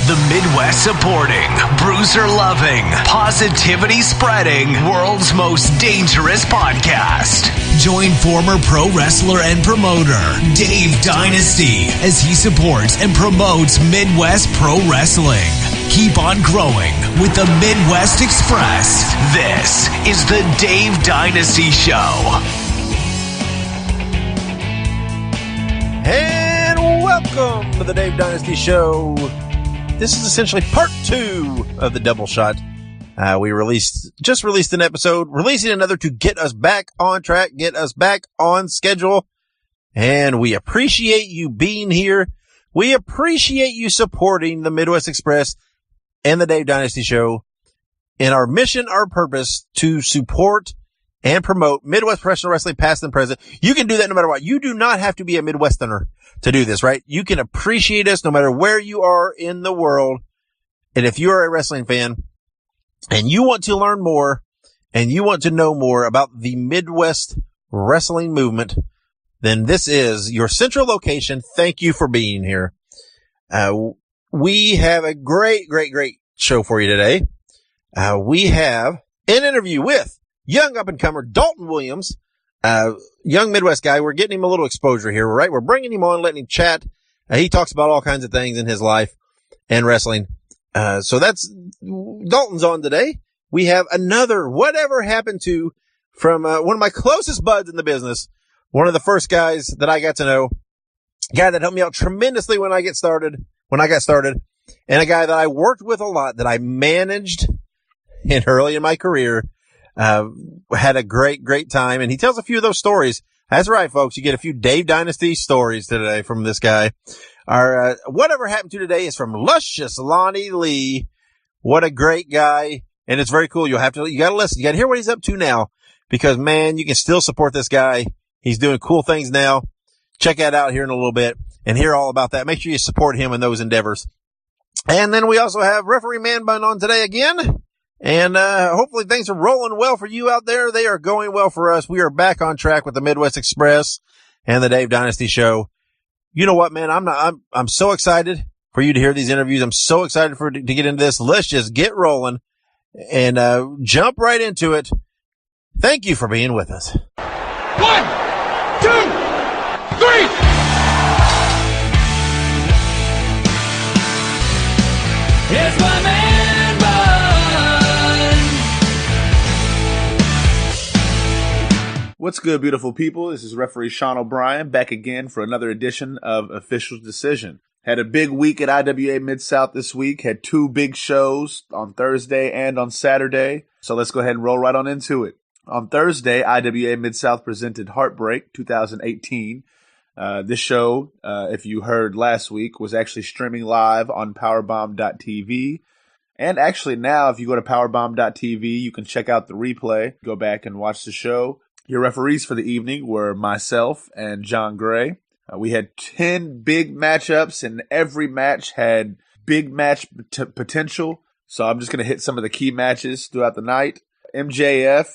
The Midwest supporting, bruiser loving, positivity spreading, world's most dangerous podcast. Join former pro wrestler and promoter Dave Dynasty as he supports and promotes Midwest pro wrestling. Keep on growing with the Midwest Express. This is the Dave Dynasty Show. And welcome to the Dave Dynasty Show. This is essentially part 2 of the double shot. We just released an episode, releasing another to get us back on track, get us back on schedule. And we appreciate you being here. We appreciate you supporting the Midwest Express and the Dave Dynasty Show in our mission, our purpose to support and promote Midwest professional wrestling past and present. You can do that no matter what. You do not have to be a Midwesterner to do this, right? You can appreciate us no matter where you are in the world. And if you're a wrestling fan and you want to learn more and you want to know more about the Midwest wrestling movement, then this is your central location. Thank you for being here. We have a great show for you today. We have an interview with young up-and-comer Dalton Williams, young Midwest guy. We're getting him a little exposure here, right? We're bringing him on, letting him chat. He talks about all kinds of things in his life and wrestling. So that's Dalton's on today. We have another Whatever Happened To from one of my closest buds in the business, one of the first guys that I got to know, a guy that helped me out tremendously when I got started, and a guy that I worked with a lot, that I managed early in my career. Had a great time, and he tells a few of those stories. That's right, folks. You get a few Dave Dynasty stories today from this guy. Our Whatever Happened To today is from Lucious Lonny Lee. What a great guy. And it's very cool. You gotta listen. You gotta hear what he's up to now, because man, you can still support this guy. He's doing cool things now. Check that out here in a little bit and hear all about that. Make sure you support him in those endeavors. And then we also have referee Manbun on today again. And hopefully things are rolling well for you out there. They are going well for us. We are back on track with the Midwest Express and the Dave Dynasty Show. You know what, man? I'm so excited for you to hear these interviews. I'm so excited to get into this. Let's just get rolling and jump right into it. Thank you for being with us. 1, 2, 3. Here's my man. What's good, beautiful people? This is referee Sean O'Brien back again for another edition of Official Decision. Had a big week at IWA Mid-South this week. Had 2 big shows on Thursday and on Saturday. So let's go ahead and roll right on into it. On Thursday, IWA Mid-South presented Heartbreak 2018. This show, if you heard last week, was actually streaming live on powerbomb.tv. And actually now, if you go to powerbomb.tv, you can check out the replay, go back and watch the show. Your referees for the evening were myself and John Gray. We had 10 big matchups, and every match had big match potential. So I'm just going to hit some of the key matches throughout the night. MJF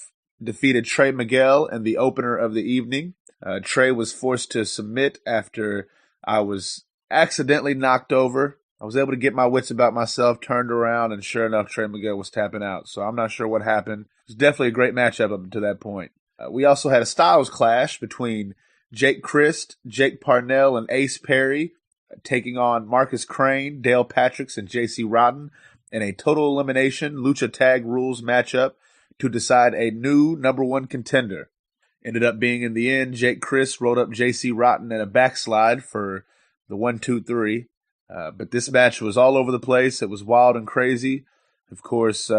defeated Trey Miguel in the opener of the evening. Trey was forced to submit after I was accidentally knocked over. I was able to get my wits about myself, turned around, and sure enough, Trey Miguel was tapping out. So I'm not sure what happened. It was definitely a great matchup up to that point. We also had a styles clash between Jake Christ, Jake Parnell, and Ace Perry, taking on Marcus Crane, Dale Patricks, and JC Rotten in a total elimination Lucha Tag Rules matchup to decide a new number 1 contender. Ended up being, in the end, Jake Christ rolled up JC Rotten in a backslide for the 1-2-3. But this match was all over the place. It was wild and crazy. Of course,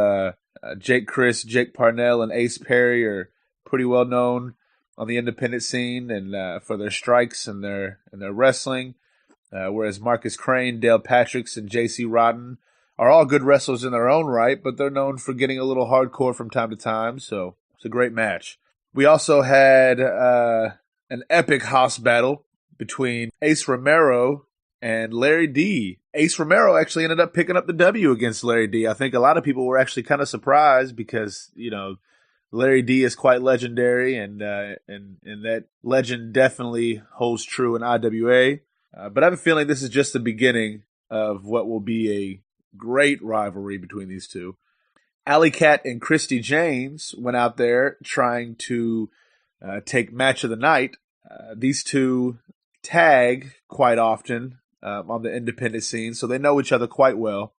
Jake Christ, Jake Parnell, and Ace Perry are pretty well known on the independent scene and for their strikes and their wrestling, whereas Marcus Crane, Dale Patricks, and JC Rotten are all good wrestlers in their own right, but they're known for getting a little hardcore from time to time, so it's a great match. We also had an epic house battle between Ace Romero and Larry D. Ace Romero actually ended up picking up the W against Larry D. I think a lot of people were actually kind of surprised because, you know, Larry D is quite legendary, and that legend definitely holds true in IWA. But I have a feeling this is just the beginning of what will be a great rivalry between these two. Alley Cat and Christy James went out there trying to take match of the night. These two tag quite often on the independent scene, so they know each other quite well.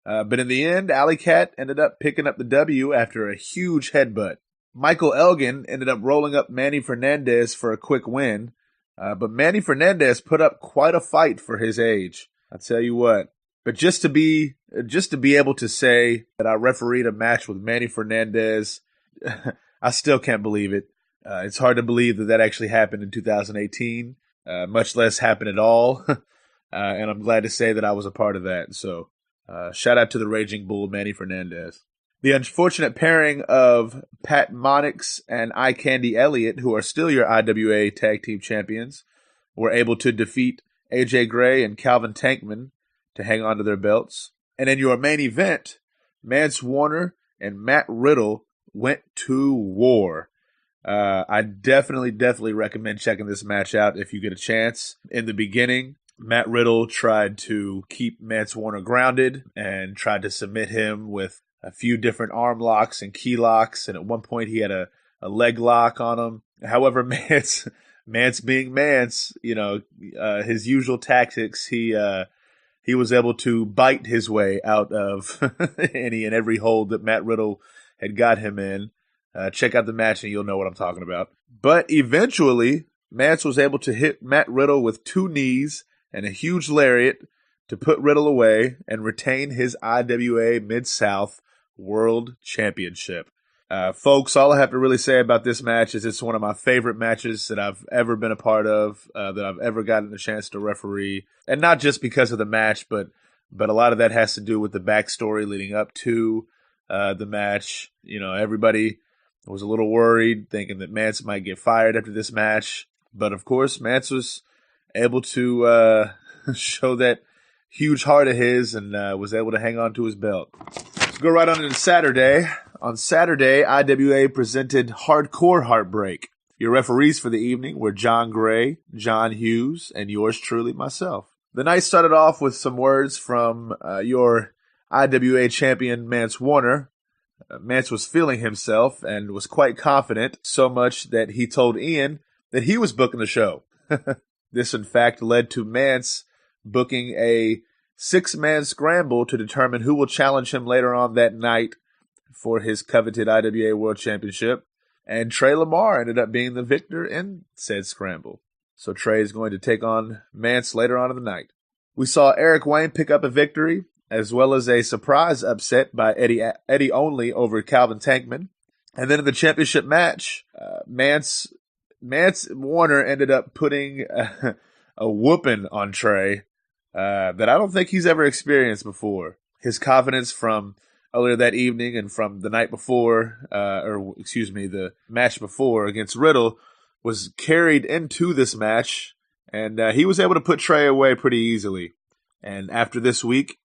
But in the end, Alley Cat ended up picking up the W after a huge headbutt. Michael Elgin ended up rolling up Manny Fernandez for a quick win. But Manny Fernandez put up quite a fight for his age. I'll tell you what. But just to be able to say that I refereed a match with Manny Fernandez, I still can't believe it. It's hard to believe that actually happened in 2018, much less happened at all. And I'm glad to say that I was a part of that. So shout out to the Raging Bull, Manny Fernandez. The unfortunate pairing of Pat Monix and Eye Candy Elliott, who are still your IWA Tag Team Champions, were able to defeat AJ Gray and Calvin Tankman to hang on to their belts. And in your main event, Mance Warner and Matt Riddle went to war. I definitely recommend checking this match out if you get a chance. In the beginning, Matt Riddle tried to keep Mance Warner grounded and tried to submit him with a few different arm locks and key locks. And at one point he had a leg lock on him. However, Mance being Mance, his usual tactics, he was able to bite his way out of any and every hold that Matt Riddle had got him in. Check out the match and you'll know what I'm talking about. But eventually, Mance was able to hit Matt Riddle with 2 knees and a huge lariat to put Riddle away and retain his IWA Mid-South World Championship. Folks, all I have to really say about this match is it's one of my favorite matches that I've ever been a part of, that I've ever gotten a chance to referee. And not just because of the match, but a lot of that has to do with the backstory leading up to the match. Everybody was a little worried, thinking that Mance might get fired after this match. But of course, Mance was able to show that huge heart of his and was able to hang on to his belt. Let's go right on into Saturday. On Saturday, IWA presented Hardcore Heartbreak. Your referees for the evening were John Gray, John Hughes, and yours truly, myself. The night started off with some words from your IWA champion, Mance Warner. Mance was feeling himself and was quite confident, so much that he told Ian that he was booking the show. This, in fact, led to Mance booking a 6-man scramble to determine who will challenge him later on that night for his coveted IWA World Championship. And Trey Lamar ended up being the victor in said scramble. So Trey is going to take on Mance later on in the night. We saw Eric Wayne pick up a victory, as well as a surprise upset by Eddie Only over Calvin Tankman. And then in the championship match, Mance Warner ended up putting a whooping on Trey that I don't think he's ever experienced before. His confidence from earlier that evening and from the night before, the match before against Riddle was carried into this match, and he was able to put Trey away pretty easily. And after this week,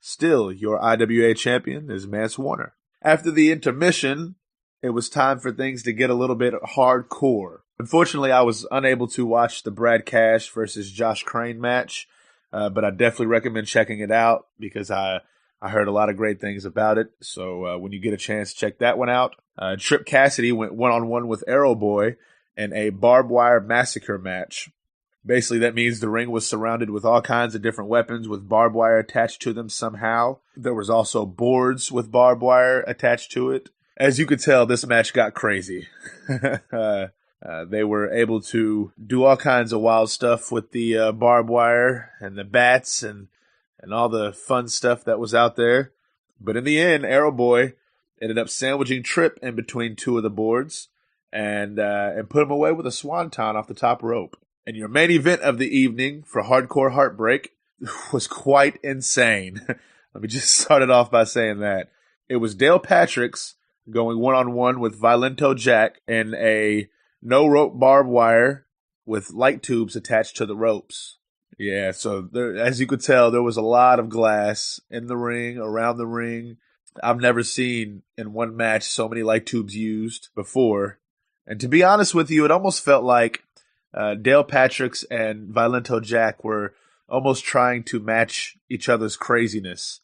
still your IWA champion is Mance Warner. After the intermission, it was time for things to get a little bit hardcore. Unfortunately, I was unable to watch the Brad Cash versus Josh Crane match, but I definitely recommend checking it out because I heard a lot of great things about it. So when you get a chance, check that one out. Trip Cassidy went one-on-one with Arrow Boy in a barbed wire massacre match. Basically, that means the ring was surrounded with all kinds of different weapons with barbed wire attached to them somehow. There was also boards with barbed wire attached to it. As you could tell, this match got crazy. They were able to do all kinds of wild stuff with the barbed wire and the bats and all the fun stuff that was out there. But in the end, Arrow Boy ended up sandwiching Trip in between 2 of the boards and put him away with a swanton off the top rope. And your main event of the evening for Hardcore Heartbreak was quite insane. Let me just start it off by saying that. It was Dale Patrick's going one-on-one with Violento Jack in a no-rope barbed wire with light tubes attached to the ropes. Yeah, so there, as you could tell, there was a lot of glass in the ring, around the ring. I've never seen in one match so many light tubes used before. And to be honest with you, it almost felt like Dale Patrick's and Violento Jack were almost trying to match each other's craziness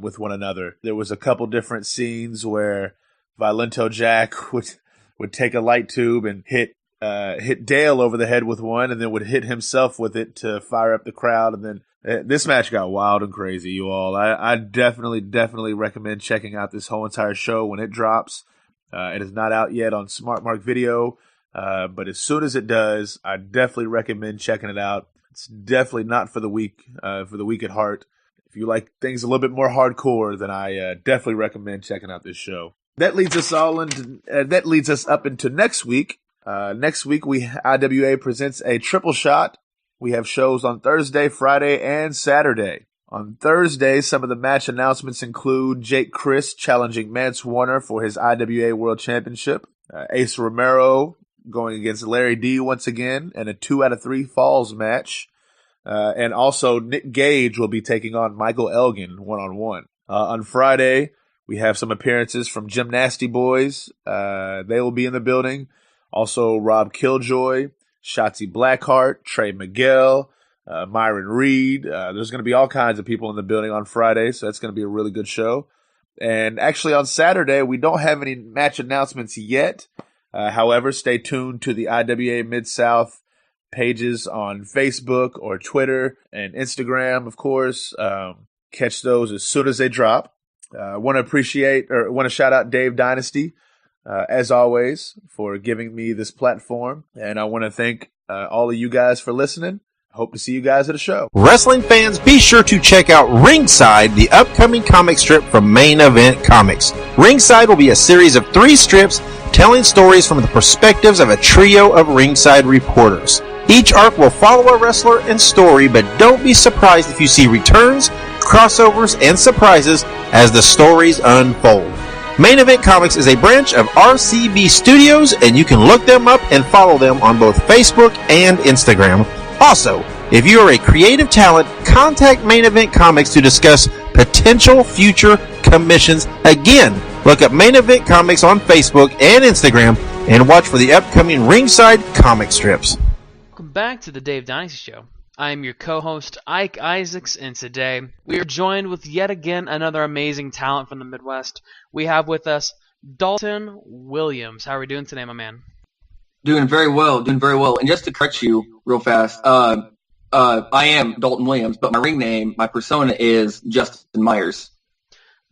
with one another. There was a couple different scenes where Violento Jack would take a light tube and hit Dale over the head with one, and then would hit himself with it to fire up the crowd. And then this match got wild and crazy, you all. I definitely recommend checking out this whole entire show when it drops. It is not out yet on Smart Mark Video, but as soon as it does, I definitely recommend checking it out. It's definitely not for the weak at heart. If you like things a little bit more hardcore, then I definitely recommend checking out this show. That leads us up into next week. Next week, IWA presents a triple shot. We have shows on Thursday, Friday, and Saturday. On Thursday, some of the match announcements include Jake Chris challenging Mance Warner for his IWA World Championship, Ace Romero going against Larry D once again, and a 2 out of 3 falls match. And also Nick Gage will be taking on Michael Elgin one-on-one. On Friday, we have some appearances from Gymnasty Boys. They will be in the building. Also Rob Killjoy, Shotzi Blackheart, Trey Miguel, Myron Reed. There's going to be all kinds of people in the building on Friday, so that's going to be a really good show. And actually on Saturday, we don't have any match announcements yet. However, stay tuned to the IWA Mid-South pages on Facebook or Twitter and Instagram, of course. Catch those as soon as they drop. Want to shout out Dave Dynasty, as always, for giving me this platform. And I want to thank all of you guys for listening. Hope to see you guys at a show. Wrestling fans, be sure to check out Ringside, the upcoming comic strip from Main Event Comics. Ringside will be a series of 3 strips telling stories from the perspectives of a trio of ringside reporters. Each arc will follow a wrestler and story, but don't be surprised if you see returns, crossovers, and surprises as the stories unfold. Main Event Comics is a branch of RCB Studios, and you can look them up and follow them on both Facebook and Instagram. Also, if you are a creative talent, contact Main Event Comics to discuss potential future commissions. Again, look up Main Event Comics on Facebook and Instagram and watch for the upcoming Ringside comic strips. Welcome back to the Dave Dynasty Show. I'm your co-host, Ike Isaacs, and today we are joined with yet again another amazing talent from the Midwest. We have with us Dalton Williams. How are we doing today, my man? Doing very well. And just to correct you real fast, I am Dalton Williams, but my ring name, my persona is Justin Myers.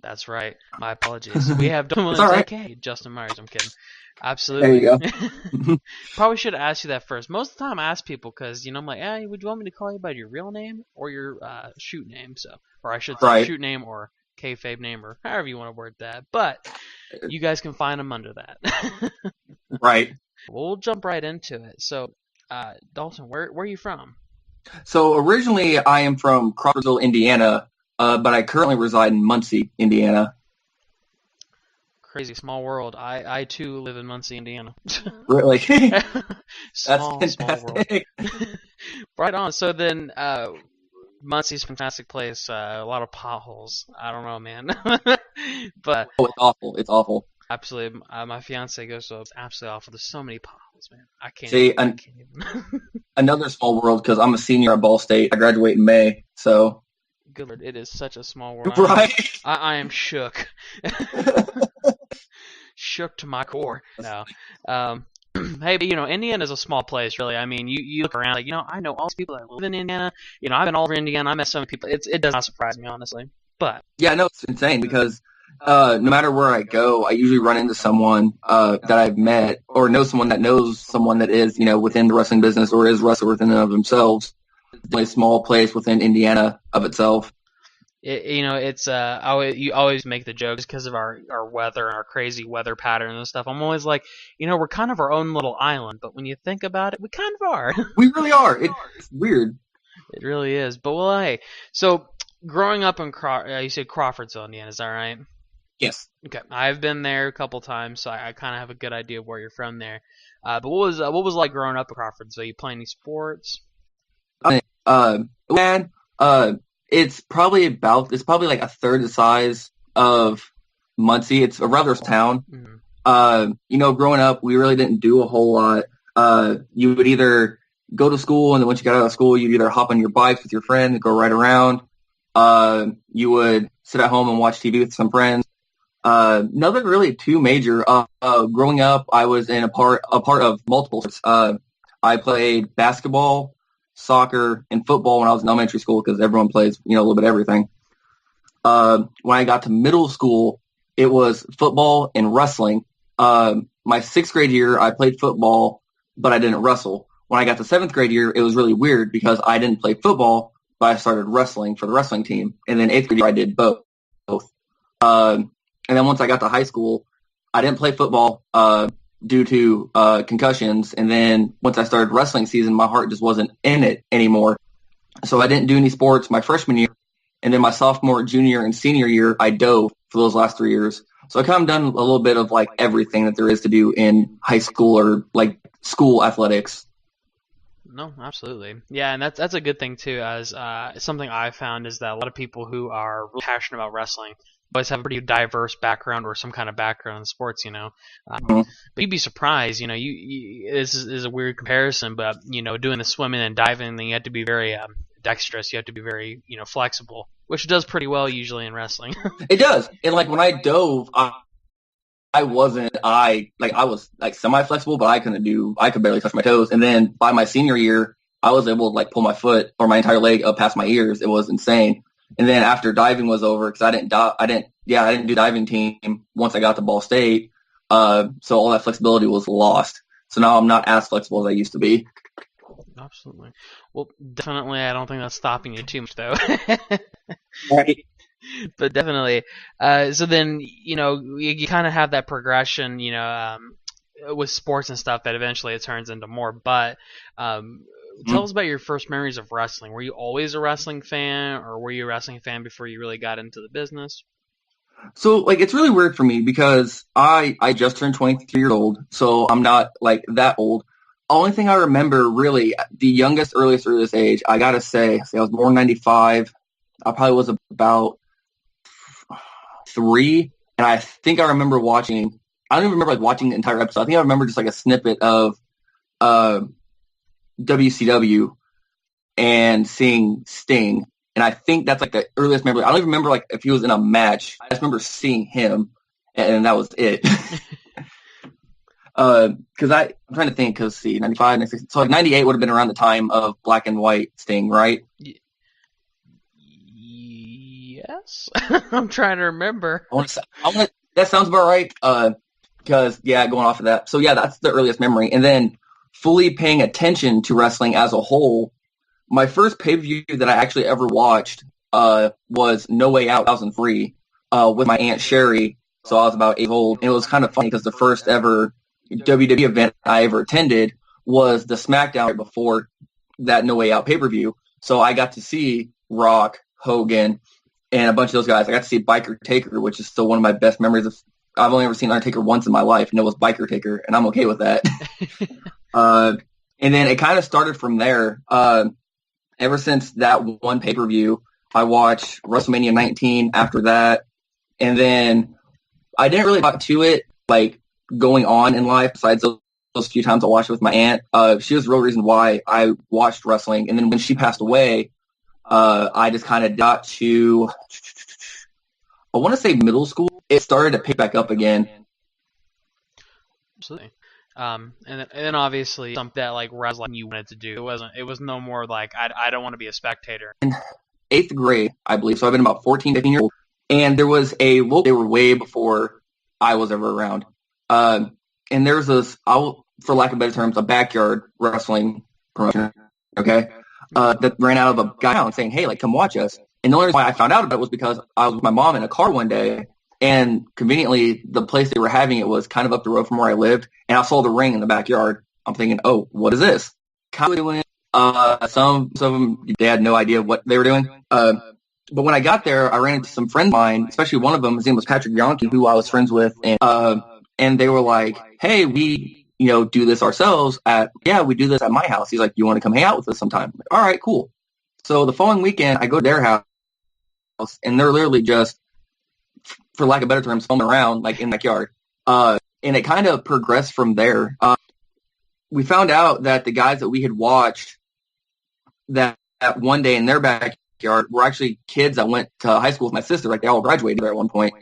That's right. My apologies. We have Dalton Williams, right. aka Justin Myers. I'm kidding. Absolutely. There you go. Probably should have asked you that first. Most of the time I ask people because, I'm like, hey, would you want me to call you by your real name or your shoot name? Or I should say shoot name or kayfabe name or however you want to word that. But you guys can find them under that. Right. We'll jump right into it. So, Dalton, where are you from? So originally I am from Crawfordsville, Indiana, but I currently reside in Muncie, Indiana. Crazy small world. I too live in Muncie, Indiana. Really? small That's fantastic. world. Right on. So then, Muncie's a fantastic place. A lot of potholes. I don't know, man. But It's awful. It's awful. absolutely, my fiance goes, so it's absolutely awful. There's so many potholes, man. I can't. See, I can't even. Another small world because I'm a senior at Ball State. I graduate in May, so. Good Lord, it is such a small world. Right. I am shook. Shook to my core. No. Hey, but, Indiana's a small place, really. I mean, you look around, I know all these people that live in Indiana. I've been all over Indiana. I met so many people. It does not surprise me, honestly. But Yeah, no, it's insane because no matter where I go, I usually run into someone that I've met or know someone that knows someone that is, within the wrestling business or is wrestler within and of themselves. It's a small place within Indiana of itself. It's you always make the jokes because of our weather and our crazy weather pattern and stuff. I'm always like, we're kind of our own little island, but when you think about it, we kind of are. We really are. It's weird. It really is. But well, hey, so growing up in you said Crawfordsville, Indiana, is that right? Yes. Okay, I've been there a couple times, so I kind of have a good idea of where you're from there. But what was it like growing up in Crawfordsville? You play any sports? It's probably like a third the size of Muncie. It's a rather town. Mm-hmm. Growing up, we really didn't do a whole lot. You would either, go to school, and then once you got out of school, you'd either hop on your bikes with your friend and go right around. You would sit at home and watch TV with some friends. Nothing really too major. Growing up, I was in a part of multiple sports. I played basketball, soccer, and football when I was in elementary school because everyone plays, a little bit of everything. When I got to middle school, it was football and wrestling. My sixth grade year, I played football, but I didn't wrestle. When I got to seventh grade year, it was really weird because I didn't play football, but I started wrestling for the wrestling team. And then eighth grade year, I did both. And then once I got to high school, I didn't play football due to concussions. And then once I started wrestling season, my heart just wasn't in it anymore. So I didn't do any sports my freshman year. And then my sophomore, junior, and senior year, I dove for those last 3 years. So I kind of done a little bit of like everything that there is to do in high school or like school athletics. No, absolutely. Yeah, and that's a good thing too, as something I've found is that a lot of people who are really passionate about wrestling always have a pretty diverse background or some kind of background in sports, But you'd be surprised, this is a weird comparison, but, doing the swimming and diving thing, you have to be very dexterous. You have to be very, flexible, which does pretty well usually in wrestling. It does. And like when I dove, I was like semi-flexible, but I could barely touch my toes. And then by my senior year, I was able to like pull my foot or my entire leg up past my ears. It was insane. And then after diving was over, because I didn't do diving team once I got to Ball State. So all that flexibility was lost. So now I'm not as flexible as I used to be. Absolutely. Well, definitely, I don't think that's stopping you too much, though. Right. But definitely. So then, you kind of have that progression, with sports and stuff that eventually it turns into more. But tell us about your first memories of wrestling. Were you always a wrestling fan, or were you a wrestling fan before you really got into the business? So, like, it's really weird for me because I just turned 23 years old, so I'm not, like, that old. Only thing I remember, really, the earliest age, I gotta say I was born in 95. I probably was about 3, and I think I remember watching, I don't even remember, like, watching the entire episode. I think I remember just, like, a snippet of WCW and seeing Sting. And I think that's like the earliest memory. I don't even remember like if he was in a match. I just remember seeing him, and that was it. Because I'm trying to think. Because 95, 96, so like 98 would have been around the time of Black and White Sting, right? Yes, I'm trying to remember. That sounds about right. Because going off of that. So yeah, that's the earliest memory, and then fully paying attention to wrestling as a whole. My first pay-per-view that I actually ever watched was No Way Out 2003 with my Aunt Sherry. So I was about 8 years old. And it was kind of funny because the first ever WWE event I ever attended was the SmackDown right before that No Way Out pay-per-view. So I got to see Rock, Hogan, and a bunch of those guys. I got to see Biker Taker, which is still one of my best memories of. I've only ever seen Undertaker once in my life, and it was Biker Taker, and I'm okay with that. And then it kind of started from there. Ever since that one pay-per-view, I watched WrestleMania 19 after that. And then I didn't really talk to it, like, going on in life, besides those few times I watched it with my aunt. She was the real reason why I watched wrestling. And then when she passed away, I just kind of got to, I want to say middle school. It started to pick back up again. Absolutely. And then obviously something that like wrestling you wanted to do. It was no more like I don't want to be a spectator. In 8th grade, I believe. So I've been about 14, 15 years old. And there was they were way before I was ever around. And there was this, for lack of better terms, a backyard wrestling promotion. Okay. That ran out of a guy out saying, hey, like, come watch us. And the only reason why I found out about it was because I was with my mom in a car one day. And conveniently, the place they were having it was kind of up the road from where I lived. And I saw the ring in the backyard. I'm thinking, oh, what is this? Kind of doing. Some of them, they had no idea what they were doing. But when I got there, I ran into some friends of mine, especially one of them. His name was Patrick Yonke, who I was friends with. And they were like, hey, we, do this ourselves we do this at my house. He's like, you want to come hang out with us sometime? I'm like, all right, cool. So the following weekend, I go to their house, and they're literally just, for lack of better terms, foaming around like in the backyard. And it kind of progressed from there. we found out that the guys that we had watched that one day in their backyard were actually kids that went to high school with my sister. Like, they all graduated there at one point.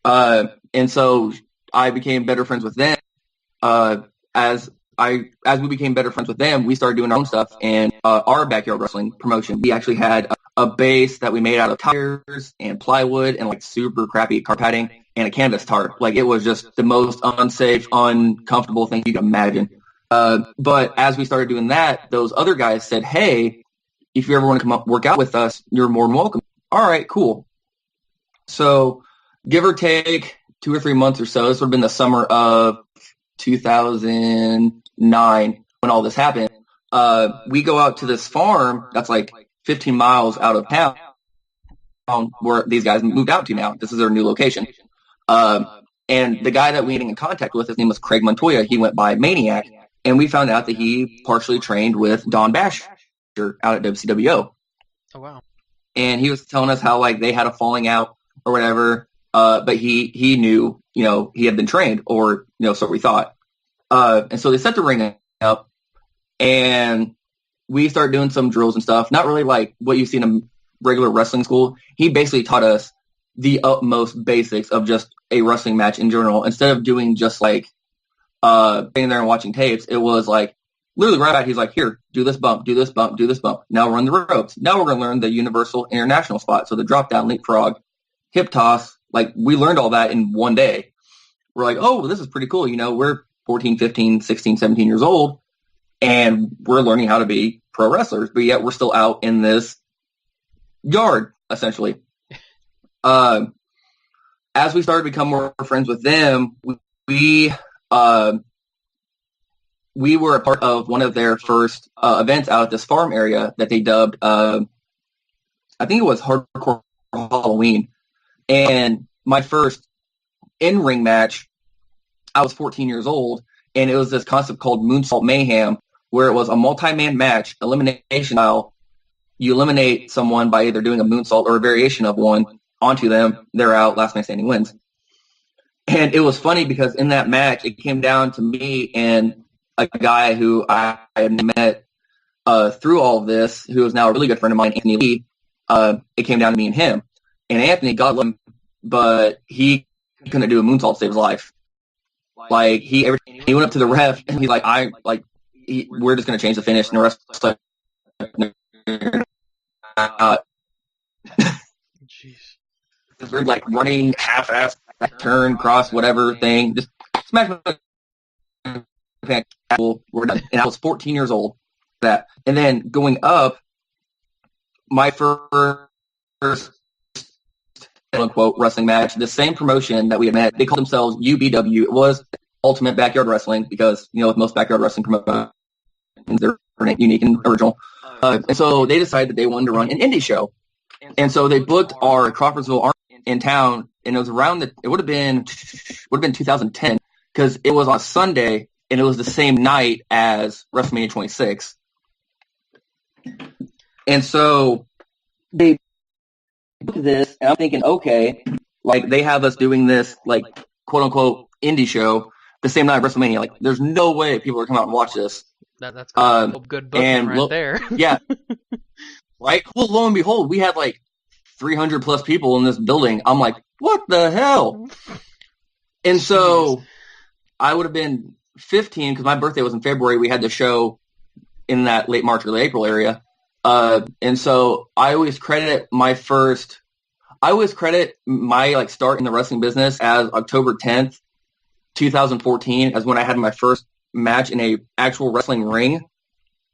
And so I became better friends with them. As we became better friends with them, we started doing our own stuff and our backyard wrestling promotion. We actually had a base that we made out of tires and plywood and like super crappy car padding and a canvas tarp. Like, it was just the most unsafe, uncomfortable thing you can imagine. But as we started doing that, those other guys said, hey, if you ever want to come up work out with us, you're more than welcome. All right, cool. So give or take 2 or 3 months or so, this would have been the summer of 2009 when all this happened. We go out to this farm that's like 15 miles out of town where these guys moved out to now. This is their new location. And the guy that we were in contact with, his name was Craig Montoya. He went by Maniac. And we found out that he partially trained with Don Basher out at WCWO. Oh, wow. And he was telling us how, like, they had a falling out or whatever. But he knew, he had been trained, or, so we thought. And so they set the ring up, and we started doing some drills and stuff. Not really like what you see in a regular wrestling school. He basically taught us the utmost basics of just a wrestling match in general. Instead of doing just like sitting there and watching tapes, it was like literally right out. He's like, here, do this bump, do this bump, do this bump. Now run the ropes. Now we're going to learn the universal international spot. So the drop down, leapfrog, hip toss. Like, we learned all that in one day. We're like, oh, this is pretty cool. We're 14, 15, 16, 17 years old, and we're learning how to be pro wrestlers, but yet we're still out in this yard, essentially. As we started to become more friends with them, we were a part of one of their first events out at this farm area that they dubbed, I think it was Hardcore Halloween. And my first in-ring match, I was 14 years old, and it was this concept called Moonsault Mayhem, where it was a multi-man match, elimination style. You eliminate someone by either doing a moonsault or a variation of one onto them. They're out. Last man standing wins. And it was funny because in that match, it came down to me and a guy who I had met through all of this, who is now a really good friend of mine, Anthony Lee. It came down to me and him. And Anthony, God love him, but he couldn't do a moonsault to save his life. Like, he went up to the ref and he's like, we're just going to change the finish. And the rest like, jeez. We're like running half-ass, turn, cross, whatever thing. Just smash my we're done. And I was 14 years old. That. And then going up, my first quote wrestling match, the same promotion that we had met, they called themselves UBW. It was Ultimate Backyard Wrestling because, with most backyard wrestling promotions, they're unique and original. And so they decided that they wanted to run an indie show. And so they booked our Crawfordsville Army in town, and it was around it would have been 2010 because it was on Sunday, and it was the same night as WrestleMania 26. And so they booked this, and I'm thinking, okay, like, they have us doing this, like, quote-unquote indie show the same night of WrestleMania. Like, there's no way people are coming out and watch this. That's good booking right there. Yeah. Right? Well, lo and behold, we had, like, 300 plus people in this building. I'm like, what the hell? And so I would have been 15 because my birthday was in February. We had the show in that late March, early April area. And so I always credit my start in the wrestling business as October 10th, 2014 as when I had my first match in a actual wrestling ring.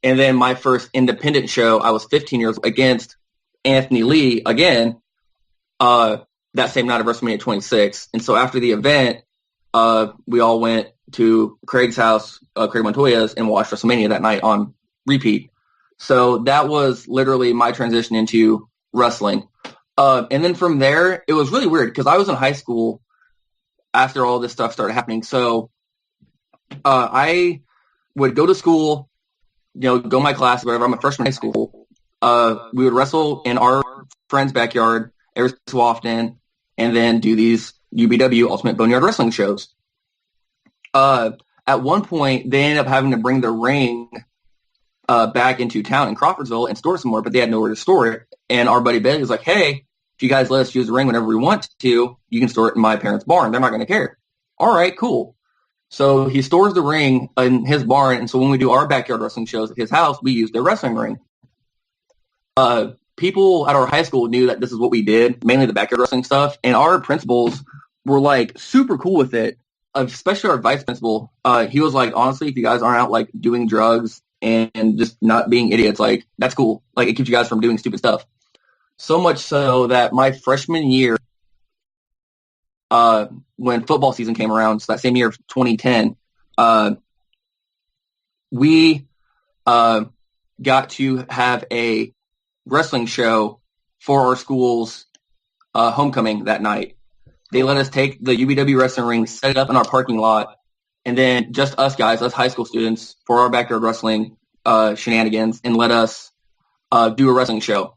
And then my first independent show, I was 15 years against Anthony Lee again, that same night of WrestleMania 26. And so after the event, we all went to Craig's house, Craig Montoya's, and watched WrestleMania that night on repeat. So that was literally my transition into wrestling. And then from there, it was really weird because I was in high school after all this stuff started happening. So I would go to school, go to my class, whatever. I'm a freshman in high school. We would wrestle in our friend's backyard every so often and then do these UBW Ultimate Boneyard Wrestling shows. at one point, they ended up having to bring the ring back into town in Crawfordsville and store it somewhere, but they had nowhere to store it. And our buddy Bailey was like, hey, if you guys let us use the ring whenever we want to, you can store it in my parents' barn. They're not going to care. All right, cool. So he stores the ring in his barn, and so when we do our backyard wrestling shows at his house, we use their wrestling ring. People at our high school knew that this is what we did, mainly the backyard wrestling stuff, and our principals were like super cool with it, especially our vice principal. He was like, honestly, if you guys aren't out like doing drugs and just not being idiots, like that's cool. Like it keeps you guys from doing stupid stuff. So much so that my freshman year, when football season came around, so that same year of 2010, we got to have a wrestling show for our school's homecoming that night. They let us take the UBW wrestling ring, set it up in our parking lot, and then just us guys, us high school students, for our backyard wrestling shenanigans, and let us do a wrestling show.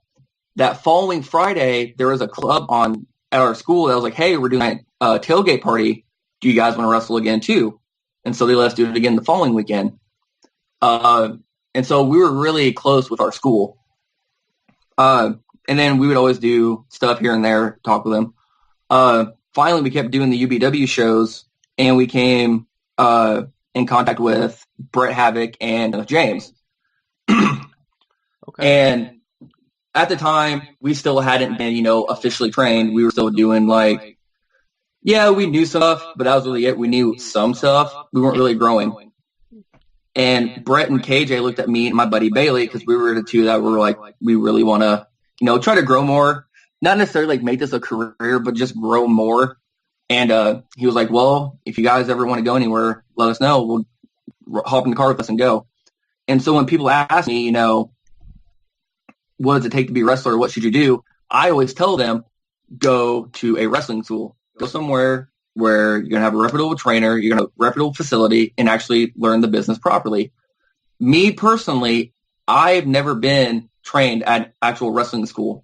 That following Friday, there was a club at our school that was like, hey, we're doing a tailgate party. Do you guys want to wrestle again too? And so they let us do it again the following weekend. And so we were really close with our school. And then we would always do stuff here and there, talk with them. Finally, we kept doing the UBW shows, and we came in contact with Brett Havoc and James. Okay. And at the time, we still hadn't been, officially trained. We were still doing we knew stuff, but that was really it. We knew some stuff. We weren't really growing. And Brett and KJ looked at me and my buddy Bailey, because we were the two that were like, we really want to, try to grow more. Not necessarily like make this a career, but just grow more. And he was like, well, if you guys ever want to go anywhere, let us know. We'll hop in the car with us and go. And so when people ask me, what does it take to be a wrestler? What should you do? I always tell them, go to a wrestling school. Go somewhere where you're going to have a reputable trainer, you're going to have a reputable facility, and actually learn the business properly. Me personally, I've never been trained at actual wrestling school.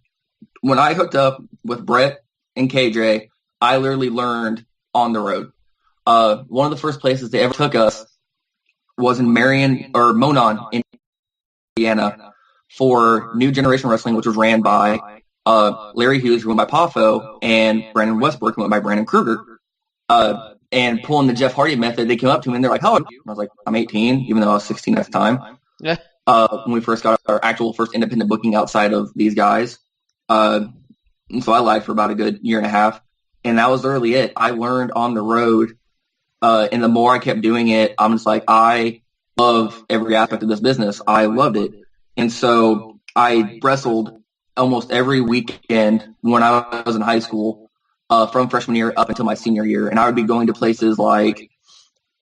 When I hooked up with Brett and KJ, I literally learned on the road. One of the first places they ever took us was in Monon, Indiana, for New Generation Wrestling, which was ran by Larry Hughes, who went by Poffo, and Brandon Westbrook, who went by Brandon Kruger. And pulling the Jeff Hardy method, they came up to me and they're like, how old are you? I was like, I'm 18, even though I was 16 at the time. Yeah. When we first got our actual first independent booking outside of these guys. And so I lied for about a good year and a half. And that was literally it. I learned on the road. And the more I kept doing it, I'm just like, I love every aspect of this business. I loved it. And so I wrestled almost every weekend when I was in high school, from freshman year up until my senior year. And I would be going to places like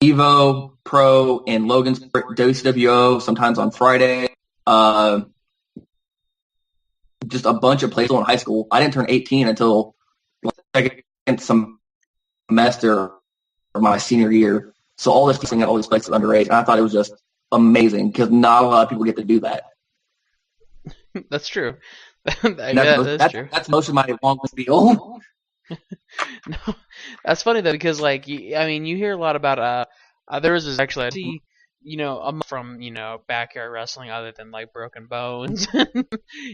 Evo, Pro, and Logan's WCWO, sometimes on Friday. Just a bunch of places in high school. I didn't turn 18 until second semester of my senior year. So all this thing at all these places underage. And I thought it was just amazing, because not a lot of people get to do that. That's true. That's true. That's most of my long spiel. No, that's funny though, because you hear a lot about there was actually I see from backyard wrestling other than like broken bones,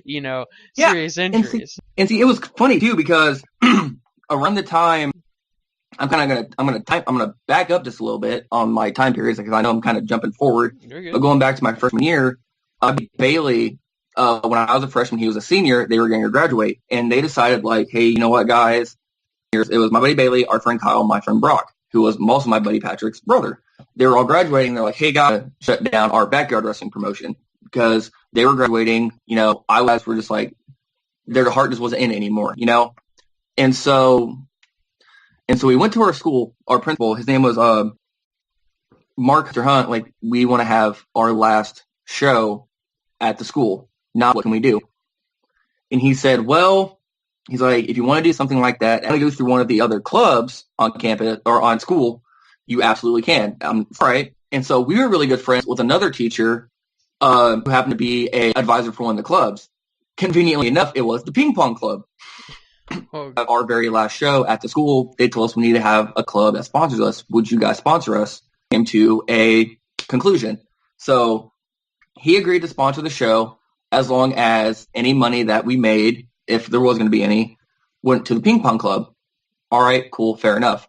serious injuries. And see, it was funny too, because around the time I'm gonna back up just a little bit on my time periods, because I know I'm kind of jumping forward. But going back to my freshman year, Bailey. When I was a freshman, he was a senior. They were going to graduate, and they decided, like, hey, you know what, guys? It was my buddy Bailey, our friend Kyle, my friend Brock, who was also my buddy Patrick's brother. They were all graduating. They're like, hey, guys, shut down our backyard wrestling promotion, because they were graduating. I was were just like, their heart just wasn't in it anymore, And so we went to our school. Our principal, his name was Mark Hunt. Like, we want to have our last show at the school. Not what can we do? And he said, well, he's like, if you want to do something like that and go through one of the other clubs on campus or on school, you absolutely can. All right. And so we were really good friends with another teacher who happened to be an advisor for one of the clubs. Conveniently enough, it was the ping pong club. Our very last show at the school, they told us we need to have a club that sponsors us. Would you guys sponsor us? came to a conclusion. So he agreed to sponsor the show as long as any money that we made, if there was going to be any, went to the ping pong club. All right, cool, fair enough.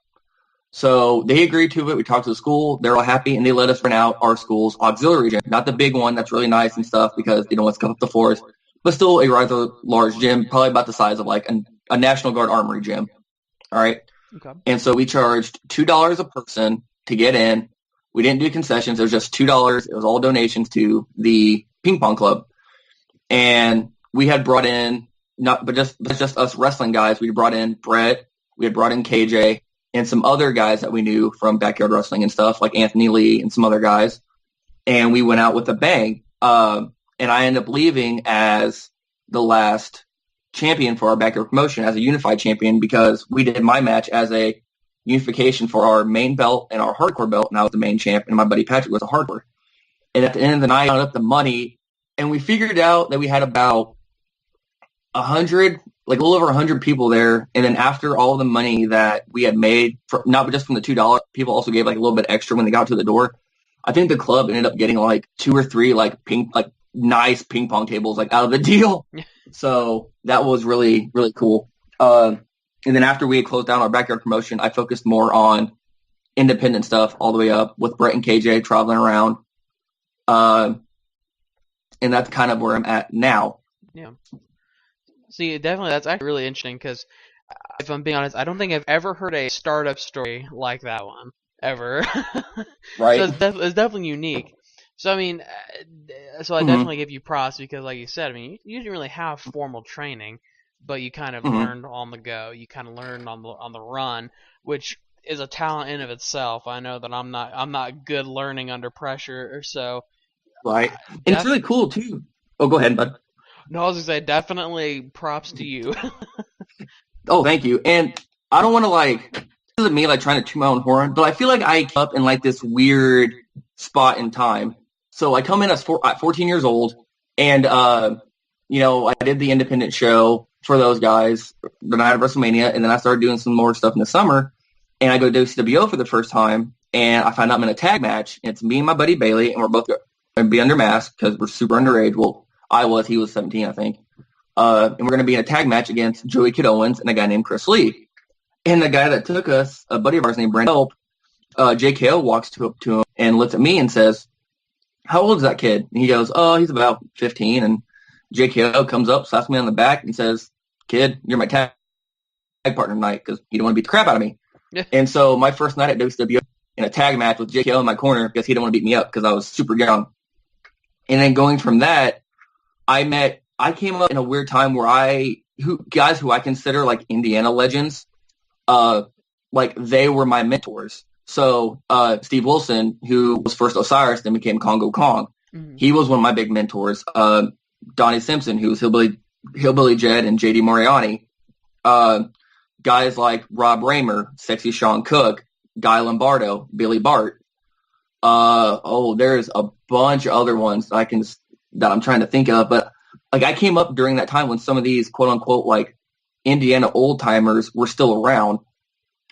So they agreed to it. We talked to the school. They're all happy, and they let us rent out our school's auxiliary gym. Not the big one that's really nice and stuff because they don't want to come up the floors, but still a rather large gym, probably about the size of like a National Guard Armory gym. All right. Okay. And so we charged $2 a person to get in. We didn't do concessions. It was just $2. It was all donations to the ping pong club. And we had brought in, just us wrestling guys. We brought in Brett. We had brought in KJ. And some other guys that we knew from backyard wrestling and stuff, like Anthony Lee and some other guys. And we went out with a bang. And I ended up leaving as the last champion for our backyard promotion, as a unified champion, because we did my match as a unification for our main belt and our hardcore belt, and I was the main champ, and my buddy Patrick was a hardcore. And at the end of the night, I got up the money, and we figured out that we had about 100, like a little over 100 people there. And then after all the money that we had made, not just from the $2, people also gave like a little bit extra when they got to the door. I think the club ended up getting like 2 or 3 like nice ping pong tables like out of the deal. So that was really, really cool. And then after we had closed down our backyard promotion, I focused more on independent stuff all the way up with Brett and KJ traveling around. And that's kind of where I'm at now. Yeah. See, definitely, that's actually really interesting because, if I'm being honest, I don't think I've ever heard a startup story like that one, ever. Right. So it's definitely unique. So, I mean, I definitely give you props because, like you said, I mean, you didn't really have formal training, but you kind of learned on the go. You kind of learned on the run, which is a talent in of itself. I know that I'm not good learning under pressure, or so. Right. And it's really cool, too. Oh, go ahead, bud. No, I was going to say, definitely props to you. Oh, thank you. And I don't want to, this isn't me, trying to toot my own horn, but I feel like I came up in, this weird spot in time. So I come in at 14 years old, and, I did the independent show for those guys the night of WrestleMania, and then I started doing some more stuff in the summer, and I go to WCWO for the first time, and I find out I'm in a tag match, and it's me and my buddy Bailey, and we're both going to be under mask because we're super underage. Well, he was 17, I think. And we're going to be in a tag match against Joey Kid Owens and a guy named Chris Lee. And the guy that took us, a buddy of ours named Brandon Help, JKO walks up to him and looks at me and says, "How old is that kid?" And he goes, "Oh, he's about 15. And JKO comes up, slaps me on the back and says, "Kid, you're my tag partner tonight because you don't want to beat the crap out of me." Yeah. And so my first night at WCW in a tag match with JKO in my corner because he didn't want to beat me up because I was super young. And then going from that, I came up in a weird time where guys who I consider Indiana legends, they were my mentors. So Steve Wilson, who was first Osiris, then became Congo Kong. Mm-hmm. He was one of my big mentors. Donnie Simpson, who was Hillbilly Jed and JD Moriarty. Guys like Rob Raymer, Sexy Sean Cook, Guy Lombardo, Billy Bart. There's a bunch of other ones that I'm trying to think of, but I came up during that time when some of these quote unquote Indiana old timers were still around,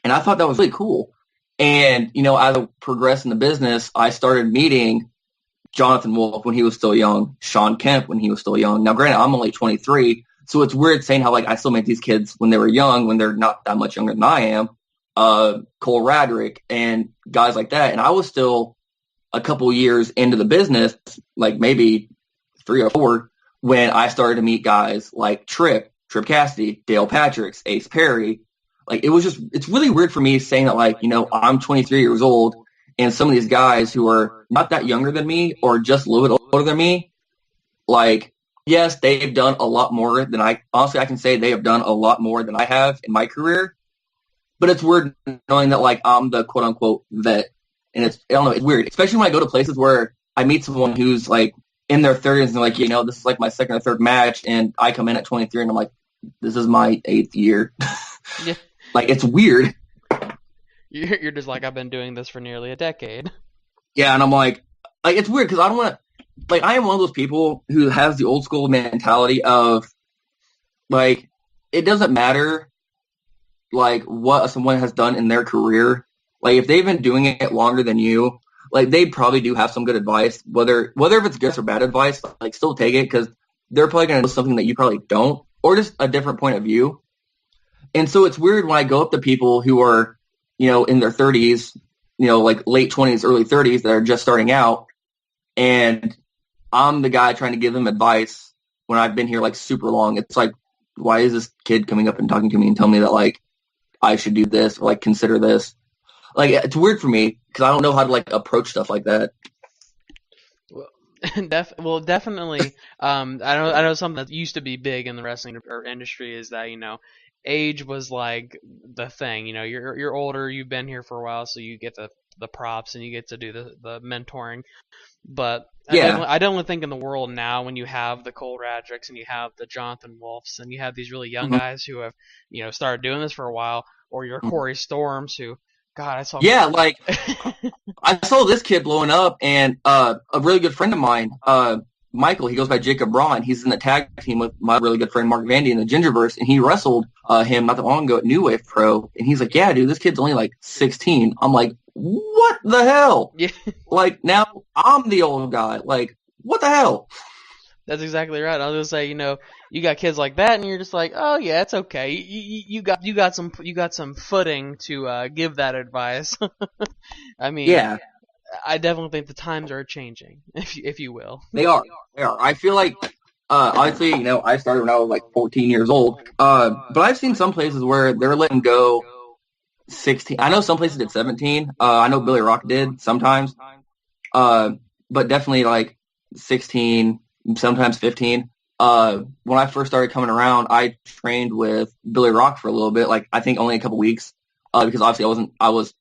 and I thought that was really cool. And as I progressed in the business, I started meeting Jonathan Wolf when he was still young, Sean Kemp when he was still young. Now, granted, I'm only 23, so it's weird saying how I still met these kids when they were young, when they're not that much younger than I am. Cole Radrick and guys like that, and I was still a couple years into the business, maybe 3 or 4, when I started to meet guys like Trip Cassidy, Dale Patricks, Ace Perry. It's really weird for me saying that, I'm 23 years old, and some of these guys who are not that younger than me or just a little bit older than me, yes, they've done a lot more than I can say they have done a lot more than I have in my career. But it's weird knowing that, I'm the quote unquote vet. And I don't know, it's weird, especially when I go to places where I meet someone who's in their 30s and this is my second or third match, and I come in at 23 and I'm this is my 8th year. Yeah. It's weird. You're just I've been doing this for nearly a decade. Yeah, and I'm it's weird because I don't want to, I am one of those people who has the old school mentality of, it doesn't matter, what someone has done in their career. Like, if they've been doing it longer than you, like, they probably do have some good advice. Whether if it's good or bad advice, like, still take it, because they're probably going to know something that you probably don't, or just a different point of view. And so it's weird when I go up to people who are, in their 30s, like late 20s, early 30s, that are just starting out, and I'm the guy trying to give them advice when I've been here, like, super long. It's like, why is this kid coming up and talking to me and telling me that, like, I should do this or, like, consider this? Like, it's weird for me because I don't know how to, like, approach stuff like that. Well, definitely. I know something that used to be big in the wrestling industry is that age was like the thing. You're older, you've been here for a while, so you get the props and you get to do the mentoring. But Yeah. I definitely think in the world now, when you have the Cole Radricks and you have the Jonathan Wolfs and you have these really young guys who have started doing this for a while, or your Corey Storms who, God, I saw. Yeah, like I saw this kid blowing up, and a really good friend of mine, Michael, he goes by Jacob Braun. He's in the tag team with my really good friend Mark Vandy in the Gingerverse, and he wrestled him not that long ago at New Wave Pro. And he's like, "Yeah, dude, this kid's only like 16." I'm like, "What the hell?" Yeah. Like, now I'm the old guy. Like, what the hell? That's exactly right. I was gonna say, you got kids like that, and you're just like, oh yeah, it's okay. You got some footing to give that advice. I mean, Yeah, I definitely think the times are changing, if you will. they are. They are. I feel like, honestly, I started when I was like 14 years old. But I've seen some places where they're letting go 16. I know some places did 17. I know Billy Rock did sometimes. But definitely like 16, sometimes 15. When I first started coming around, I trained with Billy Rock for a little bit, like I think only a couple weeks, because obviously I was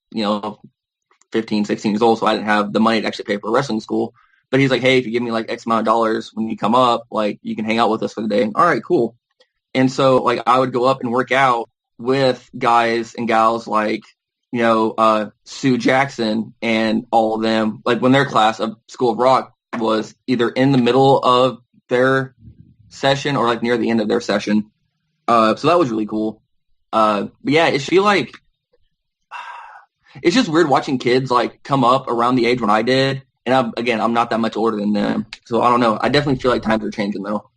15, 16 years old, so I didn't have the money to actually pay for wrestling school. But he's like, hey, if you give me like X amount of dollars when you come up, like you can hang out with us for the day. All right, cool. And so like I would go up and work out with guys and gals like, Sue Jackson and all of them, like when their class of School of Rock was either in the middle of their session or like near the end of their session. So that was really cool. But yeah, it's just weird watching kids like come up around the age when I did. And I'm not that much older than them. So I don't know. I definitely feel like times are changing though.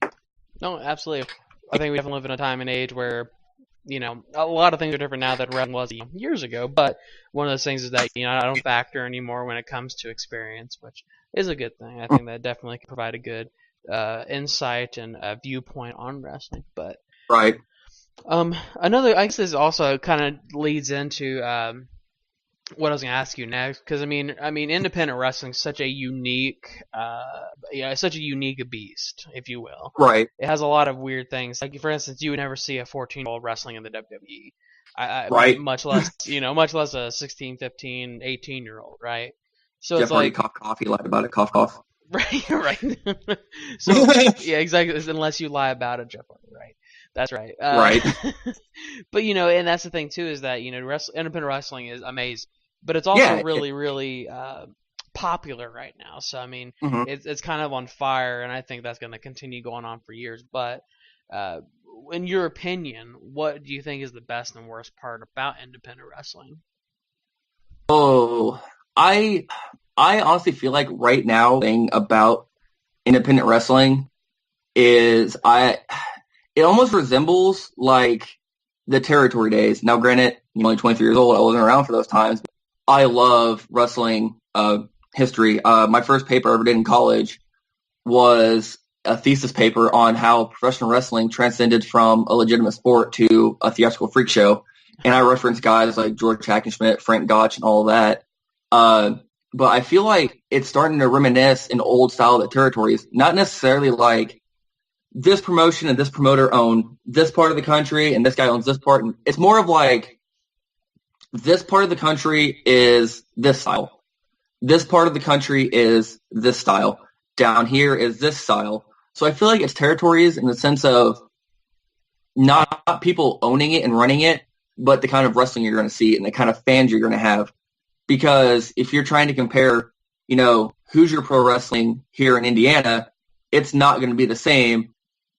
No, absolutely. I think we definitely live in a time and age where, a lot of things are different now than wrestling was years ago. But one of those things is that, I don't factor anymore when it comes to experience, which is a good thing. I think that definitely can provide a good insight and a viewpoint on wrestling. But right. Another, I guess this also kind of leads into what I was going to ask you next, because I mean, independent wrestling is such a unique, such a unique beast, if you will. Right. It has a lot of weird things. Like, for instance, you would never see a 14-year-old wrestling in the WWE. Right. Much less a 16, 15, 18-year-old, right? So Jeff it's Hardy like, cough coffee, lied about it, cough cough. Right, right. So yeah, exactly. Unless you lie about it, Jeff Hardy, right? That's right. Right. But and that's the thing too, is that independent wrestling is amazing, but it's also really popular right now. So I mean, it's kind of on fire, and I think that's going to continue going on for years. But in your opinion, what do you think is the best and worst part about independent wrestling? Oh, I honestly feel like right now the thing about independent wrestling is it almost resembles like the territory days. Now, granted, I'm only 23 years old. I wasn't around for those times. I love wrestling history. My first paper I ever did in college was a thesis paper on how professional wrestling transcended from a legitimate sport to a theatrical freak show. And I referenced guys like George Hackenschmidt, Frank Gotch, and all of that. But I feel like it's starting to reminisce an old style of the territories, not necessarily like this promotion and this promoter own this part of the country and this guy owns this part. And it's more of like this part of the country is this style. This part of the country is this style. Down here is this style. So I feel like it's territories in the sense of not people owning it and running it, but the kind of wrestling you're going to see and the kind of fans you're going to have. Because if you're trying to compare, Hoosier Pro Wrestling here in Indiana, it's not going to be the same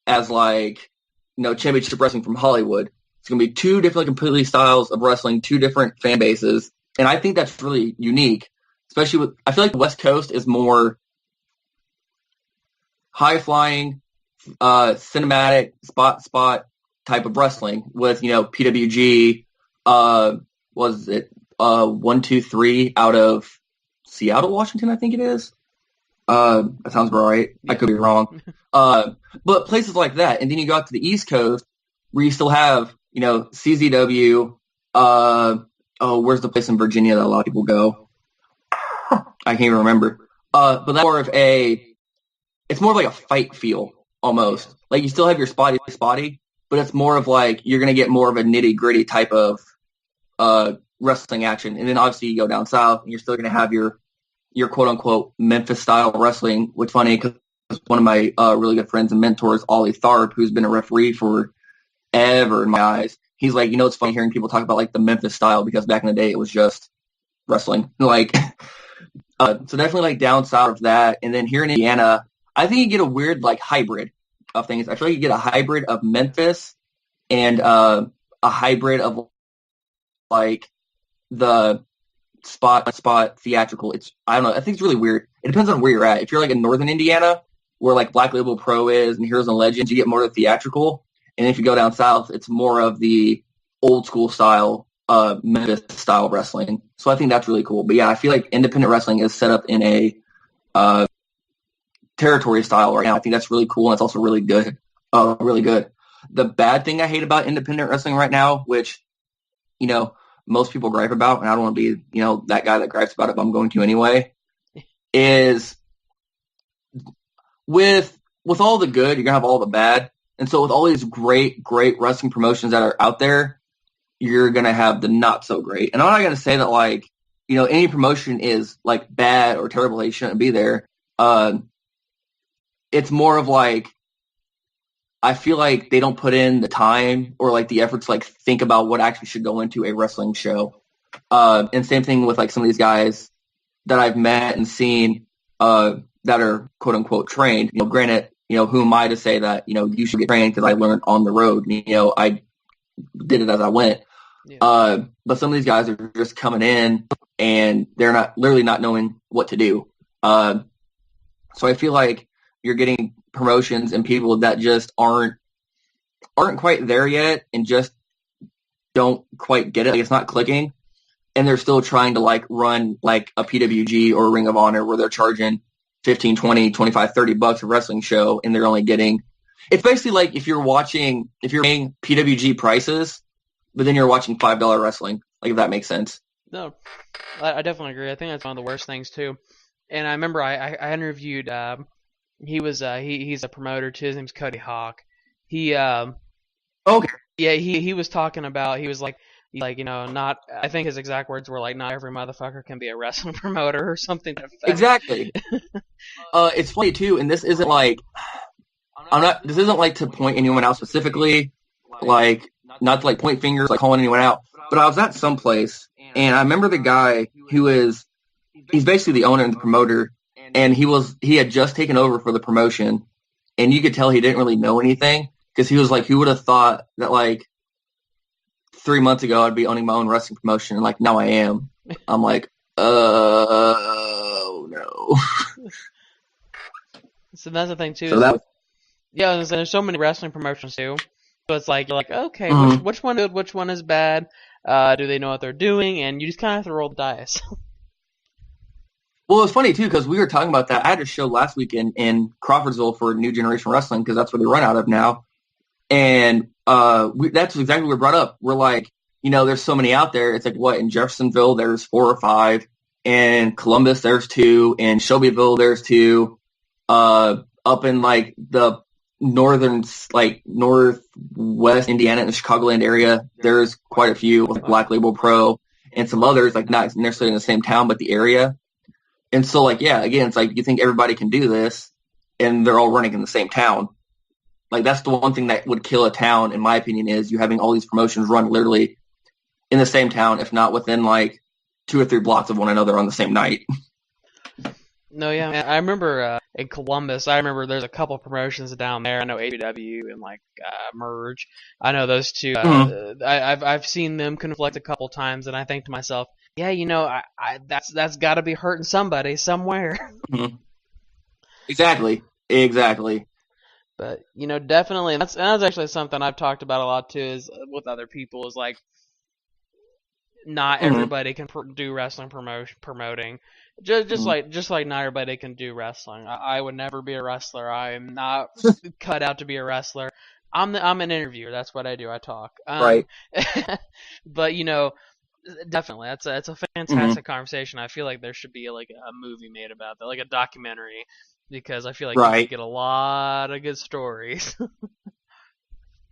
as like, Championship Wrestling from Hollywood. It's going to be two different completely styles of wrestling, two different fan bases. And I think that's really unique, especially with, I feel like the West Coast is more high flying, cinematic spot type of wrestling with, PWG, was it 123 out of Seattle, Washington, I think it is. That sounds about right. I could be wrong. But places like that, and then you go out to the East Coast where you still have, CZW. Where's the place in Virginia that a lot of people go? I can't even remember. But that's more of it's more of like a fight feel almost. Like you still have your spotty, but it's more of like you're gonna get more of a nitty gritty type of wrestling action. And then obviously you go down south and you're still gonna have your quote unquote Memphis style wrestling. Which funny because one of my really good friends and mentors, Ollie Tharp, who's been a referee for ever in my eyes, he's like, it's funny hearing people talk about like the Memphis style because back in the day it was just wrestling. Like, so definitely like down south of that. And then here in Indiana, I think you get a weird like hybrid of things. I feel like you get a hybrid of Memphis and a hybrid of like the spot theatrical. I don't know. I think it's really weird. It depends on where you're at. If you're like in northern Indiana, where like Black Label Pro is and Heroes and Legends, you get more of the theatrical. And if you go down south, it's more of the old school style, Memphis style wrestling. So I think that's really cool. But yeah, I feel like independent wrestling is set up in a territory style right now. I think that's really cool, and it's also really good. Really good. The bad thing I hate about independent wrestling right now, which, most people gripe about, and I don't want to be, that guy that gripes about it, but I'm going to anyway, is with all the good, you're going to have all the bad. And so with all these great wrestling promotions that are out there, you're going to have the not so great. And I'm not going to say that like, any promotion is like bad or terrible, they shouldn't be there. It's more of like, I feel like they don't put in the time or like the effort to like think about what actually should go into a wrestling show. And same thing with like some of these guys that I've met and seen that are quote unquote trained. Granted, who am I to say that, you should get trained because I learned on the road. I did it as I went. Yeah. But some of these guys are just coming in and they're literally not knowing what to do. So I feel like you're getting promotions and people that just aren't quite there yet and just don't quite get it. Like it's not clicking, and they're still trying to like run like a PWG or a Ring of Honor where they're charging 15, 20, 25, 30 bucks a wrestling show, and they're only getting. It's basically like if you're paying PWG prices, but then you're watching $5 wrestling. Like if that makes sense. No, I definitely agree. I think that's one of the worst things too. And I remember I interviewed. He's a promoter too. His name's Cody Hawk. Okay. Yeah, he was talking about, he was like, not, I think his exact words were like, not every motherfucker can be a wrestling promoter or something. Exactly. It's funny too, and this isn't like, this isn't like to point anyone out specifically, like, not to like point fingers, like calling anyone out, but I was at some place, and I remember the guy he's basically the owner and the promoter, and he had just taken over for the promotion, and you could tell he didn't really know anything, because he was like, who would have thought that like 3 months ago I'd be owning my own wrestling promotion, and like now I am. I'm like, oh no. So that's the thing too. So there's so many wrestling promotions too. So it's like, you're like, okay, mm-hmm. which one is good, which one is bad? Do they know what they're doing? And you just kind of have to roll the dice. Well, it's funny, too, because we were talking about that. I had a show last week in Crawfordsville for New Generation Wrestling, because that's where they run out of now. And that's exactly what we brought up. We're like, there's so many out there. It's like, what, in Jeffersonville, there's 4 or 5. In Columbus, there's 2. In Shelbyville, there's 2. Up in, like, the northern, like, northwest Indiana and the Chicagoland area, there's quite a few, like Black Label Pro, and some others, like, not necessarily in the same town, but the area. And so, like, yeah, again, it's like you think everybody can do this, and they're all running in the same town. Like, that's the one thing that would kill a town, in my opinion, is you having all these promotions run literally in the same town, if not within, like, 2 or 3 blocks of one another on the same night. No, yeah. I remember in Columbus, there's a couple promotions down there. I know AW and, like, Merge. I know those two. Mm-hmm. I've seen them conflict a couple times, and I think to myself, yeah, that's got to be hurting somebody somewhere. Mm-hmm. Exactly. But definitely, that's actually something I've talked about a lot too. Is with other people is like, not everybody can do wrestling promoting. Just like not everybody can do wrestling. I would never be a wrestler. I am not cut out to be a wrestler. I'm an interviewer. That's what I do. I talk. Right. But definitely, that's a fantastic conversation. I feel like there should be like a movie made about that, like a documentary, because I feel like you get a lot of good stories.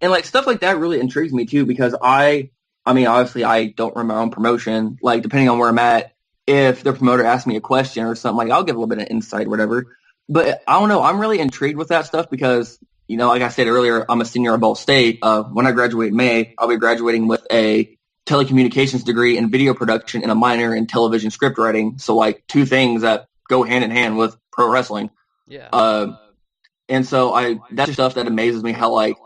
And like stuff like that really intrigues me too, because I mean, obviously I don't run my own promotion. Like depending on where I'm at, if the promoter asks me a question or something, like I'll give a little bit of insight or whatever. But I don't know. I'm really intrigued with that stuff because, like I said earlier, I'm a senior at Ball State. When I graduate in May, I'll be graduating with a telecommunications degree in video production and a minor in television script writing. So like two things that go hand in hand with pro wrestling. Yeah. And so that's stuff that amazes me, how like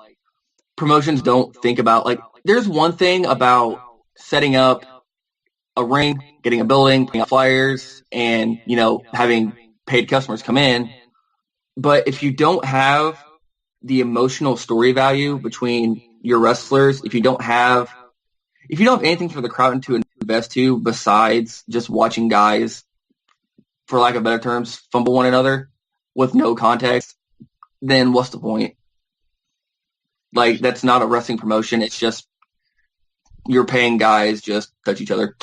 promotions don't think about, like, there's one thing about setting up a ring, getting a building, putting out flyers, and, having paid customers come in. But if you don't have the emotional story value between your wrestlers, if you don't have anything for the crowd to invest to besides just watching guys, for lack of better terms, fumble one another with no context, then what's the point? Like, that's not a wrestling promotion. It's just you're paying guys just touch each other.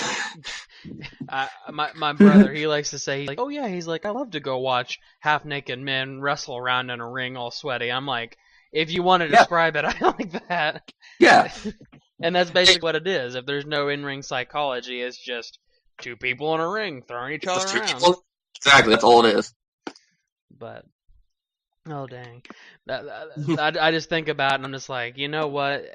My brother, he likes to say, oh yeah, he's like, I love to go watch half-naked men wrestle around in a ring all sweaty. I'm like, if you want to describe it, I like that. Yeah. And that's basically what it is. If there's no in-ring psychology, it's just two people in a ring throwing each other around. Exactly, that's all it is. But, oh dang. I just think about it and I'm just like, you know what?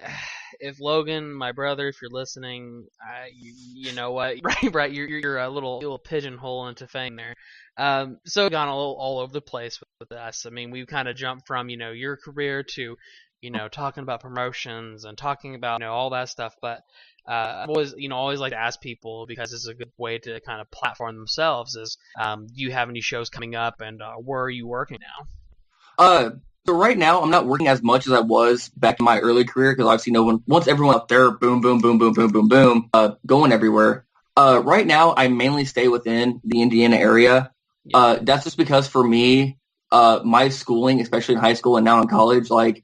If Logan, my brother, if you're listening, you know what? Right, you're a little pigeonhole into fame there. So we've gone all over the place with us. I mean, we've kind of jumped from, your career to, talking about promotions and talking about, all that stuff. But I've always like to ask people, because it's a good way to kind of platform themselves, is do you have any shows coming up, and where are you working now? So right now, I'm not working as much as I was back in my early career, because obviously, once everyone up there, boom, boom, boom, boom, boom, boom, boom, going everywhere. Right now, I mainly stay within the Indiana area. Yeah. That's just because for me, my schooling, especially in high school and now in college, like,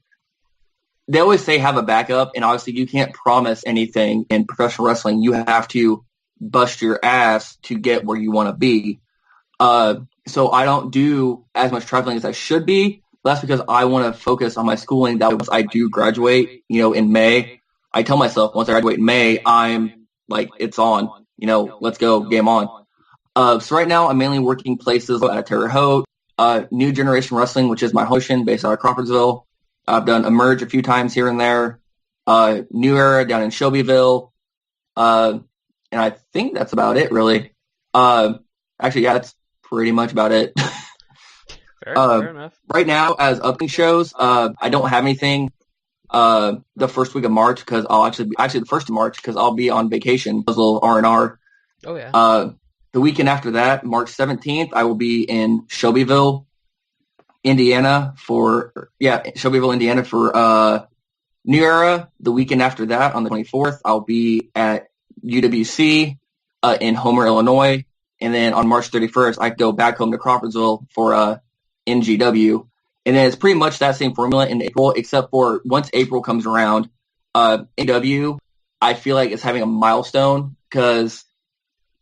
they always say have a backup, and obviously you can't promise anything in professional wrestling. You have to bust your ass to get where you want to be. So I don't do as much traveling as I should be. That's because I want to focus on my schooling. That once I do graduate, in May, I tell myself once I graduate in May, I'm like, it's on, let's go, game on. So right now I'm mainly working places out of Terre Haute, New Generation Wrestling, which is my hosting based out of Crawfordsville. I've done Emerge a few times here and there. New Era down in Shelbyville. And I think that's about it, really. Actually, yeah, that's pretty much about it. Fair enough. Right now, as upcoming shows, I don't have anything the first week of March, because I'll actually the first of March, because I'll be on vacation. A little R&R. Oh yeah. The weekend after that, March 17th, I will be in Shelbyville, Indiana for New Era. The weekend after that, on the 24th, I'll be at UWC in Homer, Illinois. And then on March 31st, I go back home to Crawfordsville for NGW. And then it's pretty much that same formula in April, except for once April comes around, NGW, I feel like it's having a milestone, because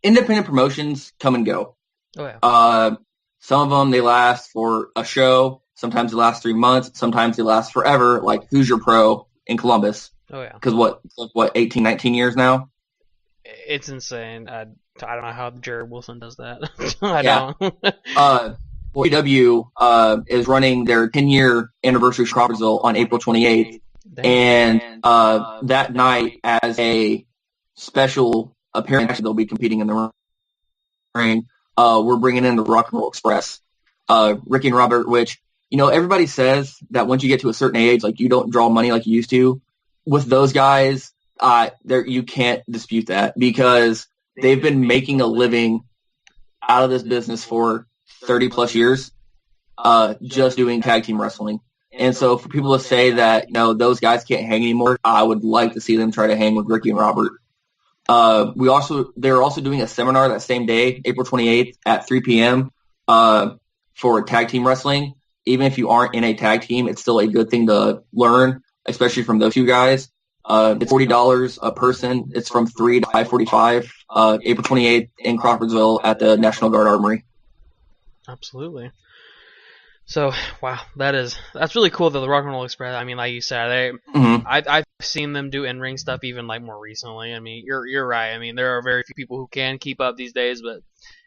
independent promotions come and go. Oh, yeah. Some of them, they last for a show. Sometimes they last 3 months. Sometimes they last forever, like Who's Your Pro in Columbus. Oh, yeah. Because what, 18, 19 years now? It's insane. I don't know how Jared Wilson does that. I don't. AEW is running their 10-year anniversary of Crawfordsville on April 28th. And that night, as a special appearance, they'll be competing in the ring. We're bringing in the Rock and Roll Express, Ricky and Robert, which, everybody says that once you get to a certain age, like, you don't draw money like you used to. With those guys, you can't dispute that, because they've been making a living out of this business for 30 plus years, just doing tag team wrestling. And so for people to say that, those guys can't hang anymore, I would like to see them try to hang with Ricky and Robert. They're also doing a seminar that same day, April 28th at 3 p.m. For tag team wrestling. Even if you aren't in a tag team, it's still a good thing to learn, especially from those two guys. It's $40 a person. It's from 3 to 5:45, April 28th in Crawfordsville at the National Guard Armory. Absolutely. So, wow, that's really cool that the Rock and Roll Express, I mean, like you said, I've seen them do in-ring stuff even like more recently. I mean, you're right. I mean, there are very few people who can keep up these days, but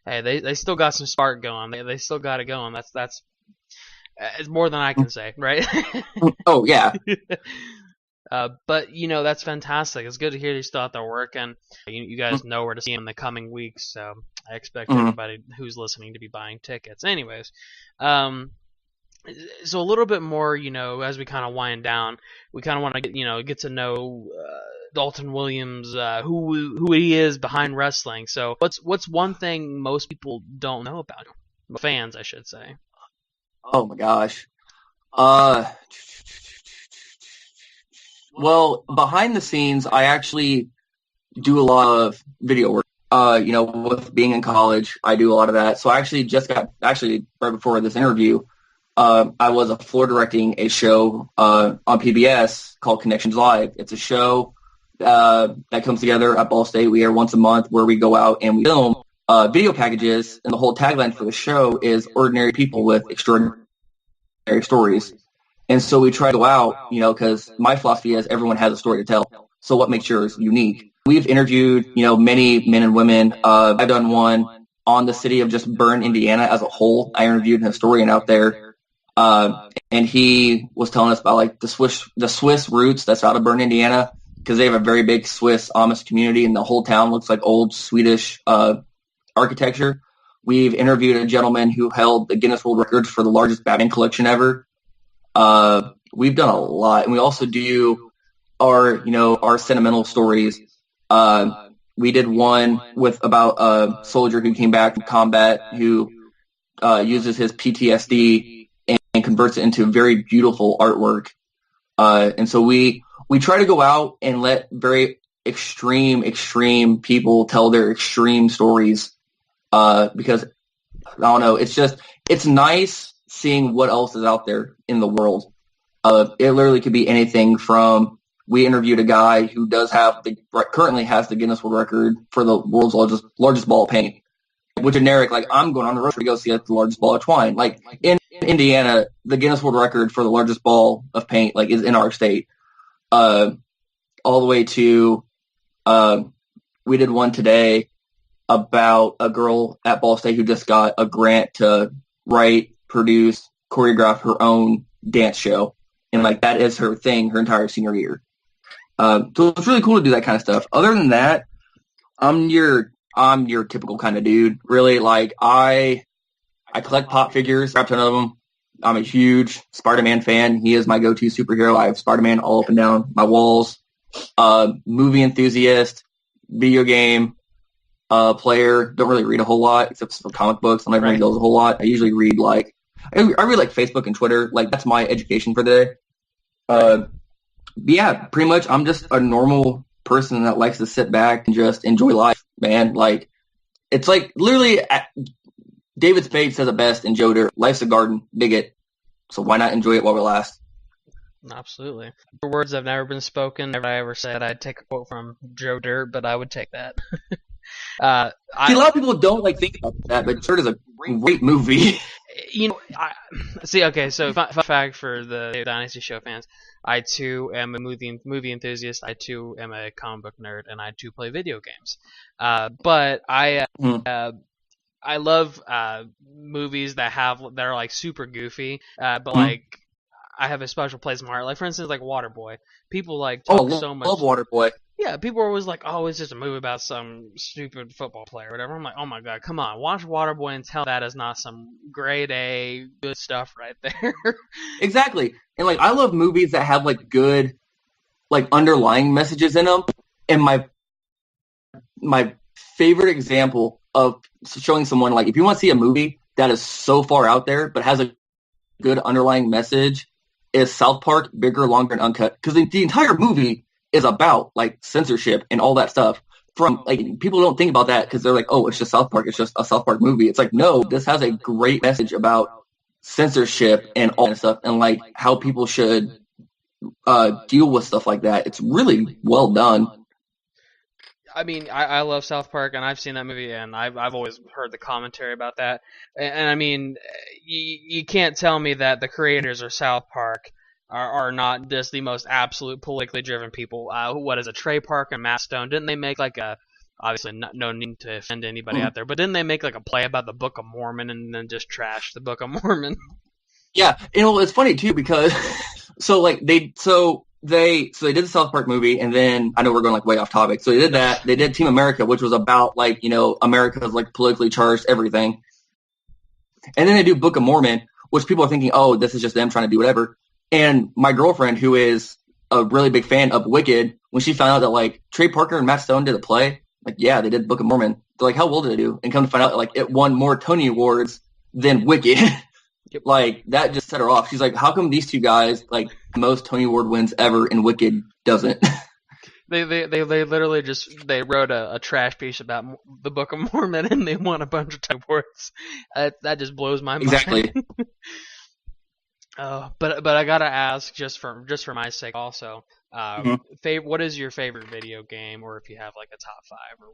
hey, they still got some spark going. They still got it going. That's it's more than I can say, right? Oh, yeah. But, that's fantastic. It's good to hear you still out there working. You guys know where to see them in the coming weeks, so I expect everybody who's listening to be buying tickets. Anyways, so a little bit more, as we kind of wind down, we kind of want to get to know Dalton Williams, who he is behind wrestling. So what's one thing most people don't know about him? Fans, I should say. Oh my gosh. Well, behind the scenes, I actually do a lot of video work. With being in college, I do a lot of that. So I actually right before this interview, I was a floor directing a show on PBS called Connections Live. It's a show that comes together at Ball State. We air once a month where we go out and we film video packages, and the whole tagline for the show is ordinary people with extraordinary stories. And so we try to go out, because my philosophy is everyone has a story to tell. So what makes yours unique? We've interviewed, many men and women. I've done one on the city of just Bern, Indiana as a whole. I interviewed an historian out there. And he was telling us about like the Swiss roots that's out of Bern, Indiana, because they have a very big Swiss Amish community, and the whole town looks like old Swedish architecture. We've interviewed a gentleman who held the Guinness World Records for the largest Batman collection ever. We've done a lot, and we also do our sentimental stories. We did one about a soldier who came back from combat who uses his PTSD and converts it into very beautiful artwork. And so we try to go out and let very extreme people tell their extreme stories. Because I don't know, it's nice seeing what else is out there in the world. It literally could be anything from, we interviewed a guy who currently has the Guinness World Record for the world's largest ball of paint. With generic, like, I'm going on the road to go see the largest ball of twine. Like, in Indiana, the Guinness World Record for the largest ball of paint, like, is in our state. All the way to, we did one today about a girl at Ball State who just got a grant to write, produce, choreograph her own dance show. And, like, that is her thing her entire senior year. So it's really cool to do that kind of stuff. Other than that, I'm your typical kind of dude. Really, like, I collect pop figures, crap ton of them. I'm a huge Spider-Man fan. He is my go-to superhero. I have Spider-Man all up and down my walls. Movie enthusiast, video game player. Don't really read a whole lot except for comic books. I don't read those a whole lot. I usually read I read like Facebook and Twitter. Like, that's my education for the day. Yeah, pretty much I'm just a normal person that likes to sit back and just enjoy life, man. Like, it's like literally David Spade says it best in Joe Dirt. Life's a garden, dig it. So why not enjoy it while it lasts? Absolutely. The words have never been spoken. Never I ever said I'd take a quote from Joe Dirt, but I would take that. A lot of people don't think about that, but Dirt is a great movie. So fun fact for the Dave Dynasty Show fans, I too am a movie enthusiast. I too am a comic book nerd, and I too play video games. But I love movies that are like super goofy, but like I have a special place in my heart. Like, for instance, like Waterboy. People talk so much. Love Waterboy. Yeah, people are always like, oh, it's just a movie about some stupid football player or whatever. I'm like, oh my god, come on, watch Waterboy and tell that is not some grade A good stuff right there. Exactly. And I love movies that have good underlying messages in them. And my favorite example of showing someone, like, if you want to see a movie that is so far out there but has a good underlying message, is South Park Bigger, Longer, and Uncut. Because the entire movie is about, like, censorship and all that stuff. From, like, people don't think about that because they're like, oh, it's just South Park. It's just a South Park movie. It's like, no, this has a great message about censorship and all that stuff, and, like, how people should deal with stuff like that. It's really well done. I mean, I love South Park, and I've seen that movie, and I've always heard the commentary about that. And I mean, you can't tell me that the creators of South Park are not just the most absolute politically driven people. What is it, Trey Parker and Matt Stone? Didn't they make like a, obviously no need to offend anybody out there, but didn't they make like a play about the Book of Mormon and then just trash the Book of Mormon? Yeah, and well, it's funny too because they did the South Park movie, and then I know we're going like way off topic. So they did that. They did Team America, which was about, like, you know, America's like politically charged everything. And then they do Book of Mormon, which people are thinking, oh, this is just them trying to do whatever. And my girlfriend, who is a really big fan of Wicked, when she found out that, like, Trey Parker and Matt Stone did a play, like, yeah, they did Book of Mormon. They're like, how well did it do? And come to find out, like, it won more Tony Awards than Wicked. Like, that just set her off. She's like, how come these two guys, like, most Tony Award wins ever and Wicked doesn't? They literally just, they wrote a trash piece about the Book of Mormon, and they won a bunch of Tony Awards. That just blows my mind. Exactly. But I gotta ask, just for my sake also, what is your favorite video game, or if you have like a top 5 or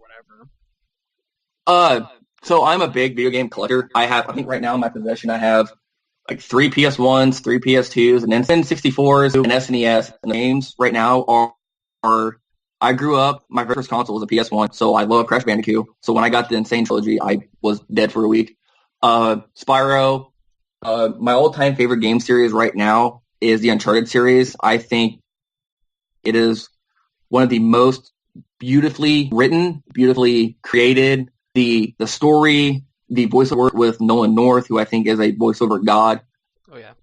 whatever? So I'm a big video game collector. I think right now in my possession I have like 3 PS1s, 3 PS2s, and then N64s and SNES. And the games right now are I grew up, my first console was a PS1, so I love Crash Bandicoot. So when I got the Insane Trilogy, I was dead for a week. Spyro. My all-time favorite game series right now is the Uncharted series. I think it is one of the most beautifully written, beautifully created. The story, the voiceover with Nolan North, who I think is a voiceover god. Oh yeah.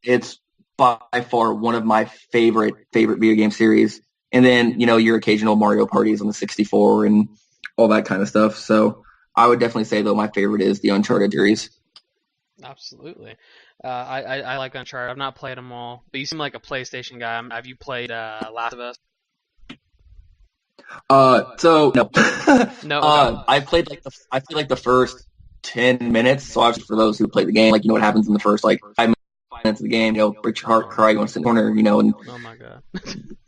It's by far one of my favorite video game series. And then, you know, your occasional Mario parties on the 64 and all that kind of stuff. So I would definitely say, though, my favorite is the Uncharted series. Absolutely. I like Uncharted. I've not played them all, but you seem like a PlayStation guy. Have you played Last of Us? So no. No. Okay. I played like the first 10 minutes. So obviously for those who play the game, like, you know what happens in the first like 5 minutes of the game, you know, break your heart, cry, go into the corner, you know, and oh my god.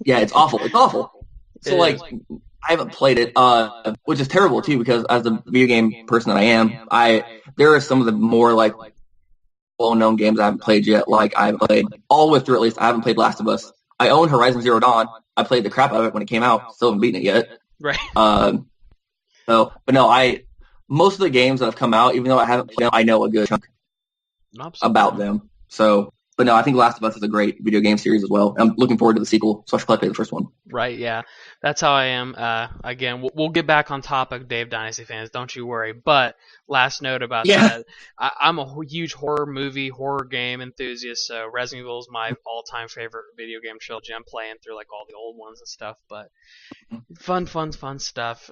Yeah, it's awful. It's awful. So like, I haven't played it, which is terrible too, because as a video game person that I am, there are some of the more like well-known games I haven't played yet. Like, I've played all the way through, at least I haven't played Last of Us. I own Horizon Zero Dawn. I played the crap out of it when it came out. Still haven't beaten it yet. Right. But no, most of the games that have come out, even though I haven't played them, I know a good chunk about them. So, but no, I think Last of Us is a great video game series as well. I'm looking forward to the sequel, so I should probably play the first one. Right, yeah. That's how I am. Again, we'll get back on topic, Dave Dynasty fans, don't you worry. But last note about that, I'm a huge horror game enthusiast, so Resident Evil is my all-time favorite video game trilogy. I'm playing through like all the old ones and stuff, but fun stuff.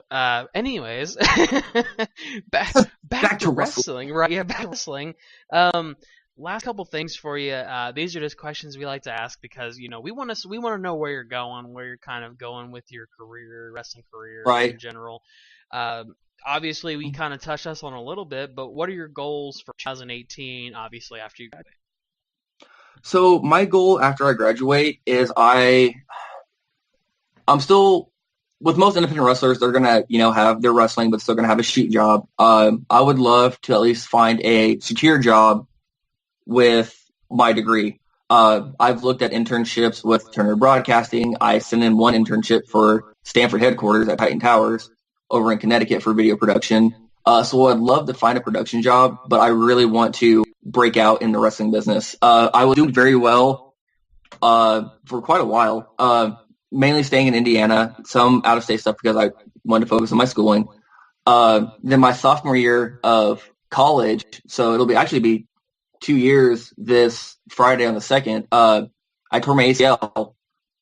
Anyways, back to wrestling, right? Yeah, back to wrestling. Last couple things for you. These are just questions we like to ask because, you know, we want to know where you're going, where you're kind of going with your career, wrestling career in general. Obviously, we kind of touched us on a little bit, but what are your goals for 2018? Obviously, after you graduate. So my goal after I graduate is I'm still, with most independent wrestlers, they're gonna, you know, have their wrestling, but still gonna have a shoot job. I would love to at least find a secure job with my degree. I've looked at internships with Turner Broadcasting. I sent in one internship for Stanford headquarters at Titan Towers over in Connecticut for video production. So I'd love to find a production job, but I really want to break out in the wrestling business. I was doing very well for quite a while, mainly staying in Indiana, some out-of-state stuff because I wanted to focus on my schooling. Then my sophomore year of college, so it'll actually be 2 years this Friday on the 2nd, I tore my ACL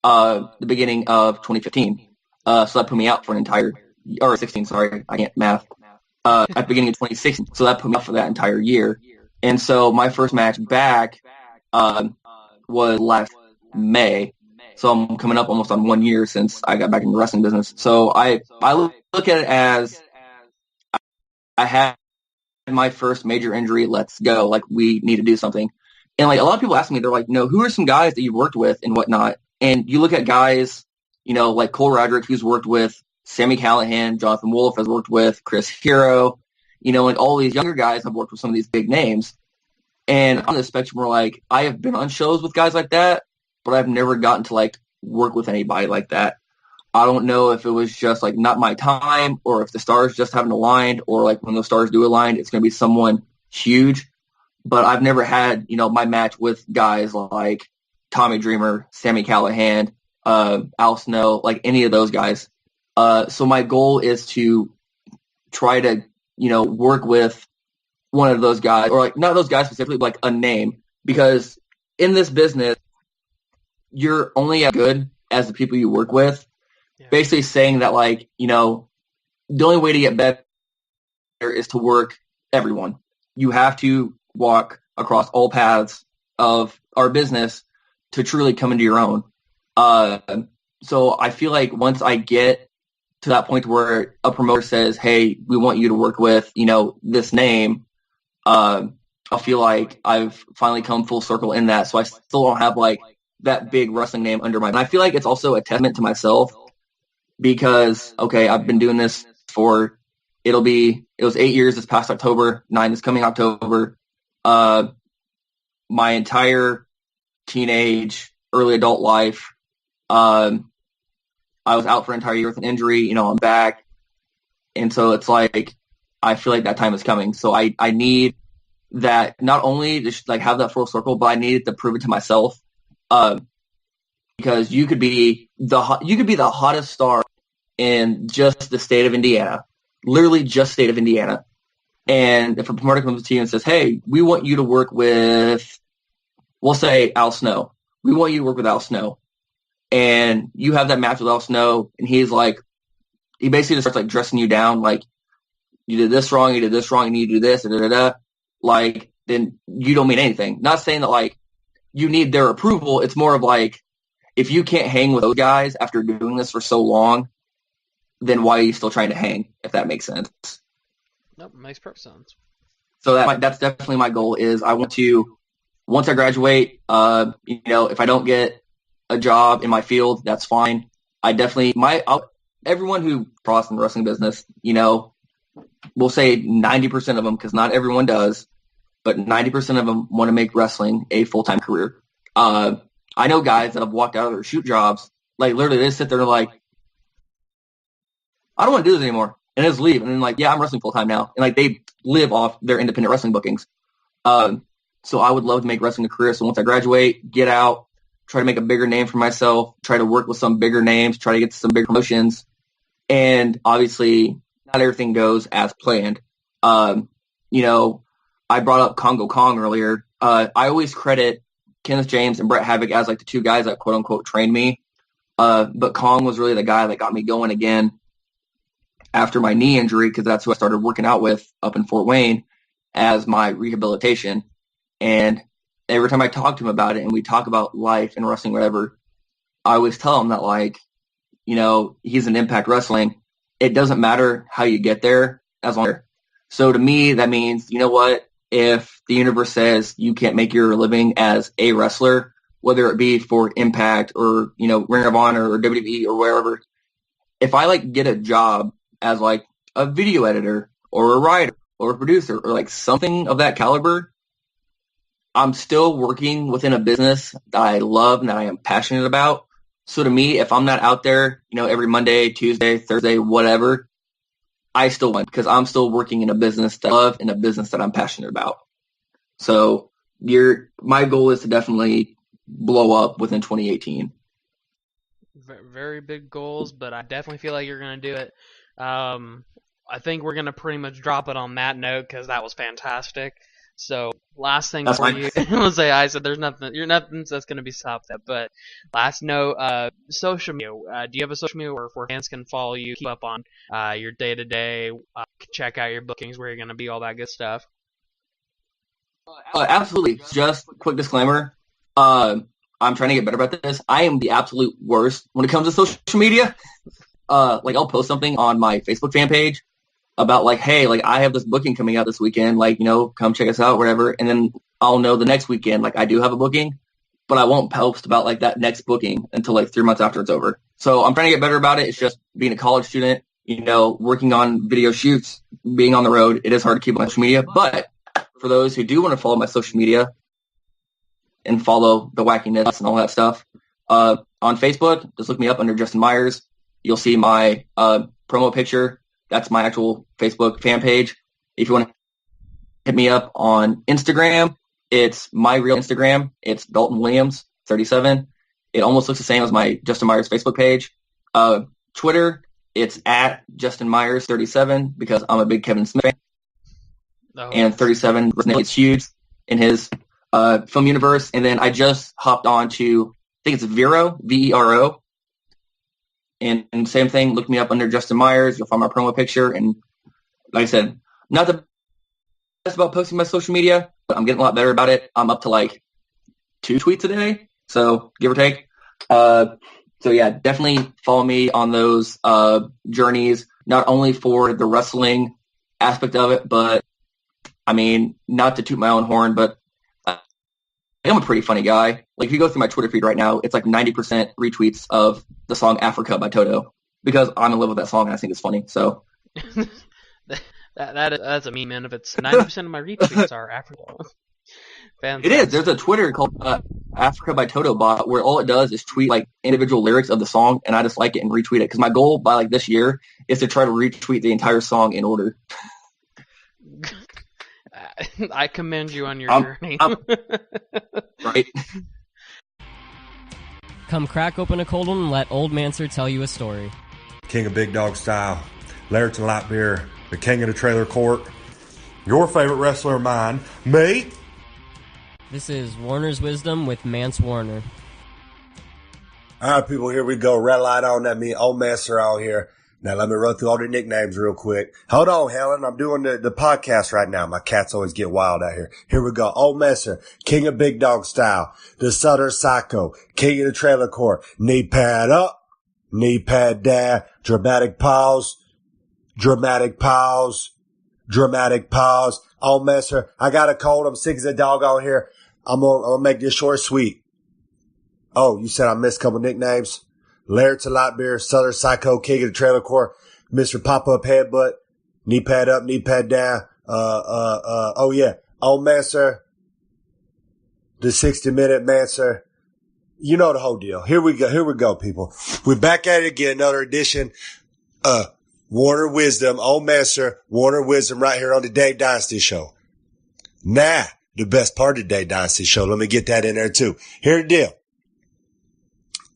the beginning of 2015. So that put me out for an entire or 16, sorry, I can't math, at the beginning of 2016. So that put me up for that entire year. And so my first match back was last May. So I'm coming up almost on 1 year since I got back in the wrestling business. So I look at it as I had my first major injury. Let's go. Like, we need to do something. And like a lot of people ask me, they're like, no, who are some guys that you've worked with and whatnot? And you look at guys, you know, like Cole Roderick, who's worked with Sami Callihan, Jonathan Wolf has worked with Chris Hero, you know, and all these younger guys have worked with some of these big names. And on the spectrum, we're like, I have been on shows with guys like that, but I've never gotten to like work with anybody like that. I don't know if it was just like not my time, or if the stars just haven't aligned, or like when those stars do align, it's going to be someone huge. But I've never had, you know, my match with guys like Tommy Dreamer, Sami Callihan, Al Snow, like any of those guys. So my goal is to try to, you know, work with one of those guys, or like not those guys specifically, but like a name, because in this business, you're only as good as the people you work with. Yeah. Basically saying that, like, you know, the only way to get better is to work everyone. You have to walk across all paths of our business to truly come into your own. So I feel like once I get to that point where a promoter says, hey, we want you to work with, you know, this name, I feel like I've finally come full circle in that. So I still don't have like that big wrestling name under my, and I feel like it's also a testament to myself because, okay, I've been doing this for, it was 8 years this past October, 9 this coming October. My entire teenage, early adult life, I was out for an entire year with an injury, you know, I'm back. And so it's like, I feel like that time is coming. So I need that, not only to like have that full circle, but I needed to prove it to myself. Because you could be the hottest star in just the state of Indiana, literally just state of Indiana. And if a promoter comes to you and says, hey, we want you to work with, we'll say Al Snow. We want you to work with Al Snow. And you have that match with Al Snow, and he's like, he basically just starts like dressing you down, like, you did this wrong, you need to do this, like, then you don't mean anything. Not saying that like you need their approval. It's more of like, if you can't hang with those guys after doing this for so long, then why are you still trying to hang, if that makes sense? Nope, makes perfect sense. So that's definitely my goal. Is I want to, once I graduate, you know, if I don't get a job in my field, that's fine. I definitely, everyone who crosses in the wrestling business, you know, we'll say 90% of them, because not everyone does, but 90% of them want to make wrestling a full-time career. I know guys that have walked out of their shoot jobs, like literally they sit there and like, I don't want to do this anymore, and just leave. And then like, yeah, I'm wrestling full-time now. And like they live off their independent wrestling bookings. So I would love to make wrestling a career. So once I graduate, get out, try to make a bigger name for myself, try to work with some bigger names, try to get to some big promotions. And obviously not everything goes as planned. You know, I brought up Congo Kong earlier. I always credit Kenneth James and Brett Havoc as like the two guys that quote unquote trained me. But Kong was really the guy that got me going again after my knee injury, because that's who I started working out with up in Fort Wayne as my rehabilitation. And every time I talk to him about it and we talk about life and wrestling, whatever, I always tell him that, like, you know, he's in Impact Wrestling. It doesn't matter how you get there as long as. So to me, that means, you know what, if the universe says you can't make your living as a wrestler, whether it be for Impact or, you know, Ring of Honor or WWE or wherever, if I like get a job as like a video editor or a writer or a producer or like something of that caliber, I'm still working within a business that I love and that I am passionate about. So to me, if I'm not out there, you know, every Monday, Tuesday, Thursday, whatever, I still win, because I'm still working in a business that I love and a business that I'm passionate about. So my goal is to definitely blow up within 2018. Very big goals, but I definitely feel like you're going to do it. I think we're going to pretty much drop it on that note, because that was fantastic. So last thing That's for fine. you, let's say I said there's nothing, you're nothing that's gonna be stopped at. But last note, social media. Do you have a social media where fans can follow you, keep up on your day to day, check out your bookings, where you're gonna be, all that good stuff? Absolutely. Just quick disclaimer. I'm trying to get better about this. I am the absolute worst when it comes to social media. Like I'll post something on my Facebook fan page about like, hey, like I have this booking coming out this weekend, like, come check us out, whatever. And then I'll know the next weekend, like I do have a booking, but I won't post about like that next booking until like 3 months after it's over. So I'm trying to get better about it. It's just being a college student, working on video shoots, being on the road. It is hard to keep on social media, but for those who do want to follow my social media and follow the wackiness and all that stuff, on Facebook, just look me up under Justin Myers. You'll see my promo picture. That's my actual Facebook fan page. If you want to hit me up on Instagram, it's my real Instagram. It's Dalton Williams 37. It almost looks the same as my Justin Myers Facebook page. Twitter, it's at Justin Myers 37 because I'm a big Kevin Smith fan. Oh. And 37 resonates huge in his film universe. And then I just hopped on to, I think it's Vero, Vero. And same thing, look me up under Justin Myers. You'll find my promo picture. And like I said, not the best about posting my social media, but I'm getting a lot better about it. I'm up to like 2 tweets a day, so give or take. So yeah, definitely follow me on those journeys, not only for the wrestling aspect of it, but I mean, not to toot my own horn, but I'm a pretty funny guy. Like if you go through my Twitter feed right now, it's like 90% retweets of the song Africa by Toto because I'm in love with that song and I think it's funny. So that's a meme, man. If it's 90% of my retweets are Africa. It is. There's a Twitter called Africa by Toto bot where all it does is tweet like individual lyrics of the song, and I just like it and retweet it because my goal by like this year is to try to retweet the entire song in order. I commend you on your journey. Right. Come crack open a cold one and let Old Manser tell you a story. King of Big Dog Style, Laird to Light Beer, the King of the Trailer Court, your favorite wrestler of mine, me. This is Warner's Wisdom with Mance Warner. All right, people, here we go. Red light on. That means Old Manser out here. Now, let me run through all the nicknames real quick. Hold on, Helen. I'm doing the podcast right now. My cats always get wild out here. Here we go. Old Messer, King of Big Dog Style, the Southern Psycho, King of the Trailer Court, knee pad up, knee pad down, dramatic pause, dramatic pause, dramatic pause. Old Messer, I got a cold. I'm sick as a dog on here. I'm gonna make this short sweet. Oh, you said I missed a couple nicknames? Laird to Light Beer, Southern Psycho, King of the Trailer Court, Mr. Pop-Up Headbutt, knee pad up, knee pad down, oh yeah, Old Manser, the 60-minute Manser. You know the whole deal. Here we go, people. We're back at it again, another edition, Warner Wisdom, Old Manser, Warner Wisdom right here on the Dave Dynasty Show. Now, the best part of the Dave Dynasty Show, let me get that in there too. Here's the deal.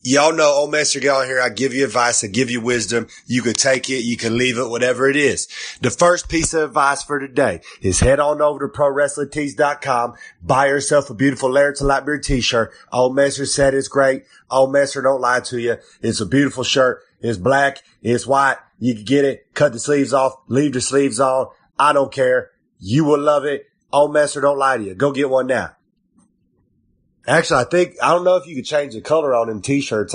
Y'all know, Old Manser, get on here. I give you advice. I give you wisdom. You can take it. You can leave it, whatever it is. The first piece of advice for today is head on over to ProWrestlingTees.com. Buy yourself a beautiful Laird to Light Beer t-shirt. Old Manser said it's great. Old Manser don't lie to you. It's a beautiful shirt. It's black. It's white. You can get it. Cut the sleeves off. Leave the sleeves on. I don't care. You will love it. Old Manser don't lie to you. Go get one now. Actually, I don't know if you could change the color on them t-shirts.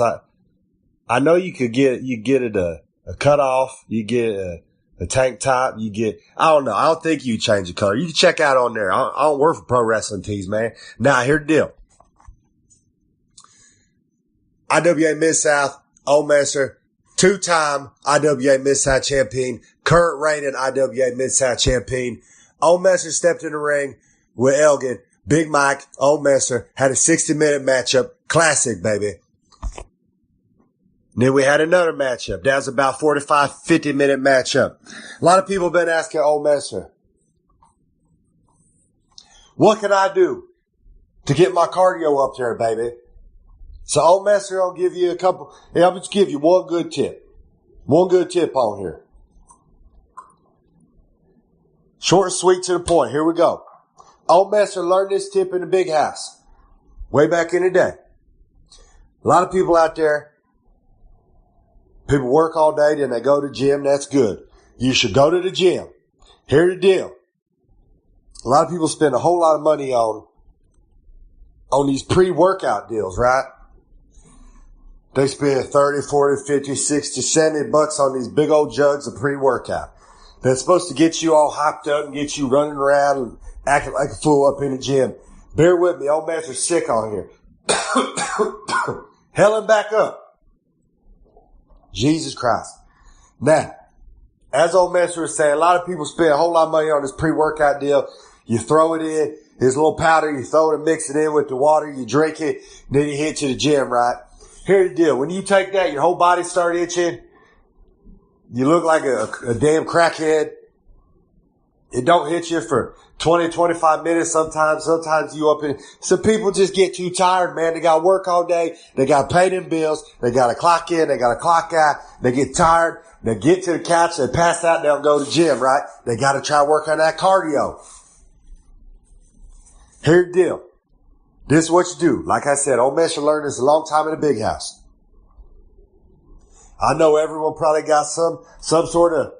I know you get it a cutoff, you get a tank top, I don't know. I don't think you change the color. You can check out on there. I don't work for Pro Wrestling Tees, man. Now, here's the deal. IWA Mid-South, Old Manser, 2-time IWA Mid-South champion, current reigning IWA Mid-South champion. Old Manser stepped in the ring with Elgin. Big Mike, Old Manser, had a 60-minute matchup. Classic, baby. Then we had another matchup. That was about 45, 50-minute matchup. A lot of people have been asking Old Manser, what can I do to get my cardio up there, baby? So Old Manser, I'll give you I'll just give you one good tip. One good tip on here. Short and sweet to the point. Here we go. Old Master learned this tip in the big house way back in the day. A lot of people out there, people work all day, then they go to the gym. That's good. You should go to the gym. Here's the deal. A lot of people spend a whole lot of money on these pre-workout deals, right? They spend 30, 40, 50, 60, 70 bucks on these big old jugs of pre-workout. That's supposed to get you all hyped up and get you running around and acting like a fool up in the gym. Bear with me. Old Master's sick on here. Helen back up. Jesus Christ. Now, as Old Master was saying, a lot of people spend a whole lot of money on this pre-workout deal. You throw it in, this little powder, you throw it and mix it in with the water, you drink it, then you hit to the gym, right? Here's the deal. When you take that, your whole body start itching. You look like a damn crackhead. It don't hit you for 20, 25 minutes sometimes. Sometimes you up in. Some people just get too tired, man. They got to work all day. They got to pay them bills. They got to clock in. They got to clock out. They get tired. They get to the couch. They pass out. They don't go to the gym, right? They got to try to work on that cardio. Here's the deal. This is what you do. Like I said, Old Master learned this a long time in the big house. I know everyone probably got some sort of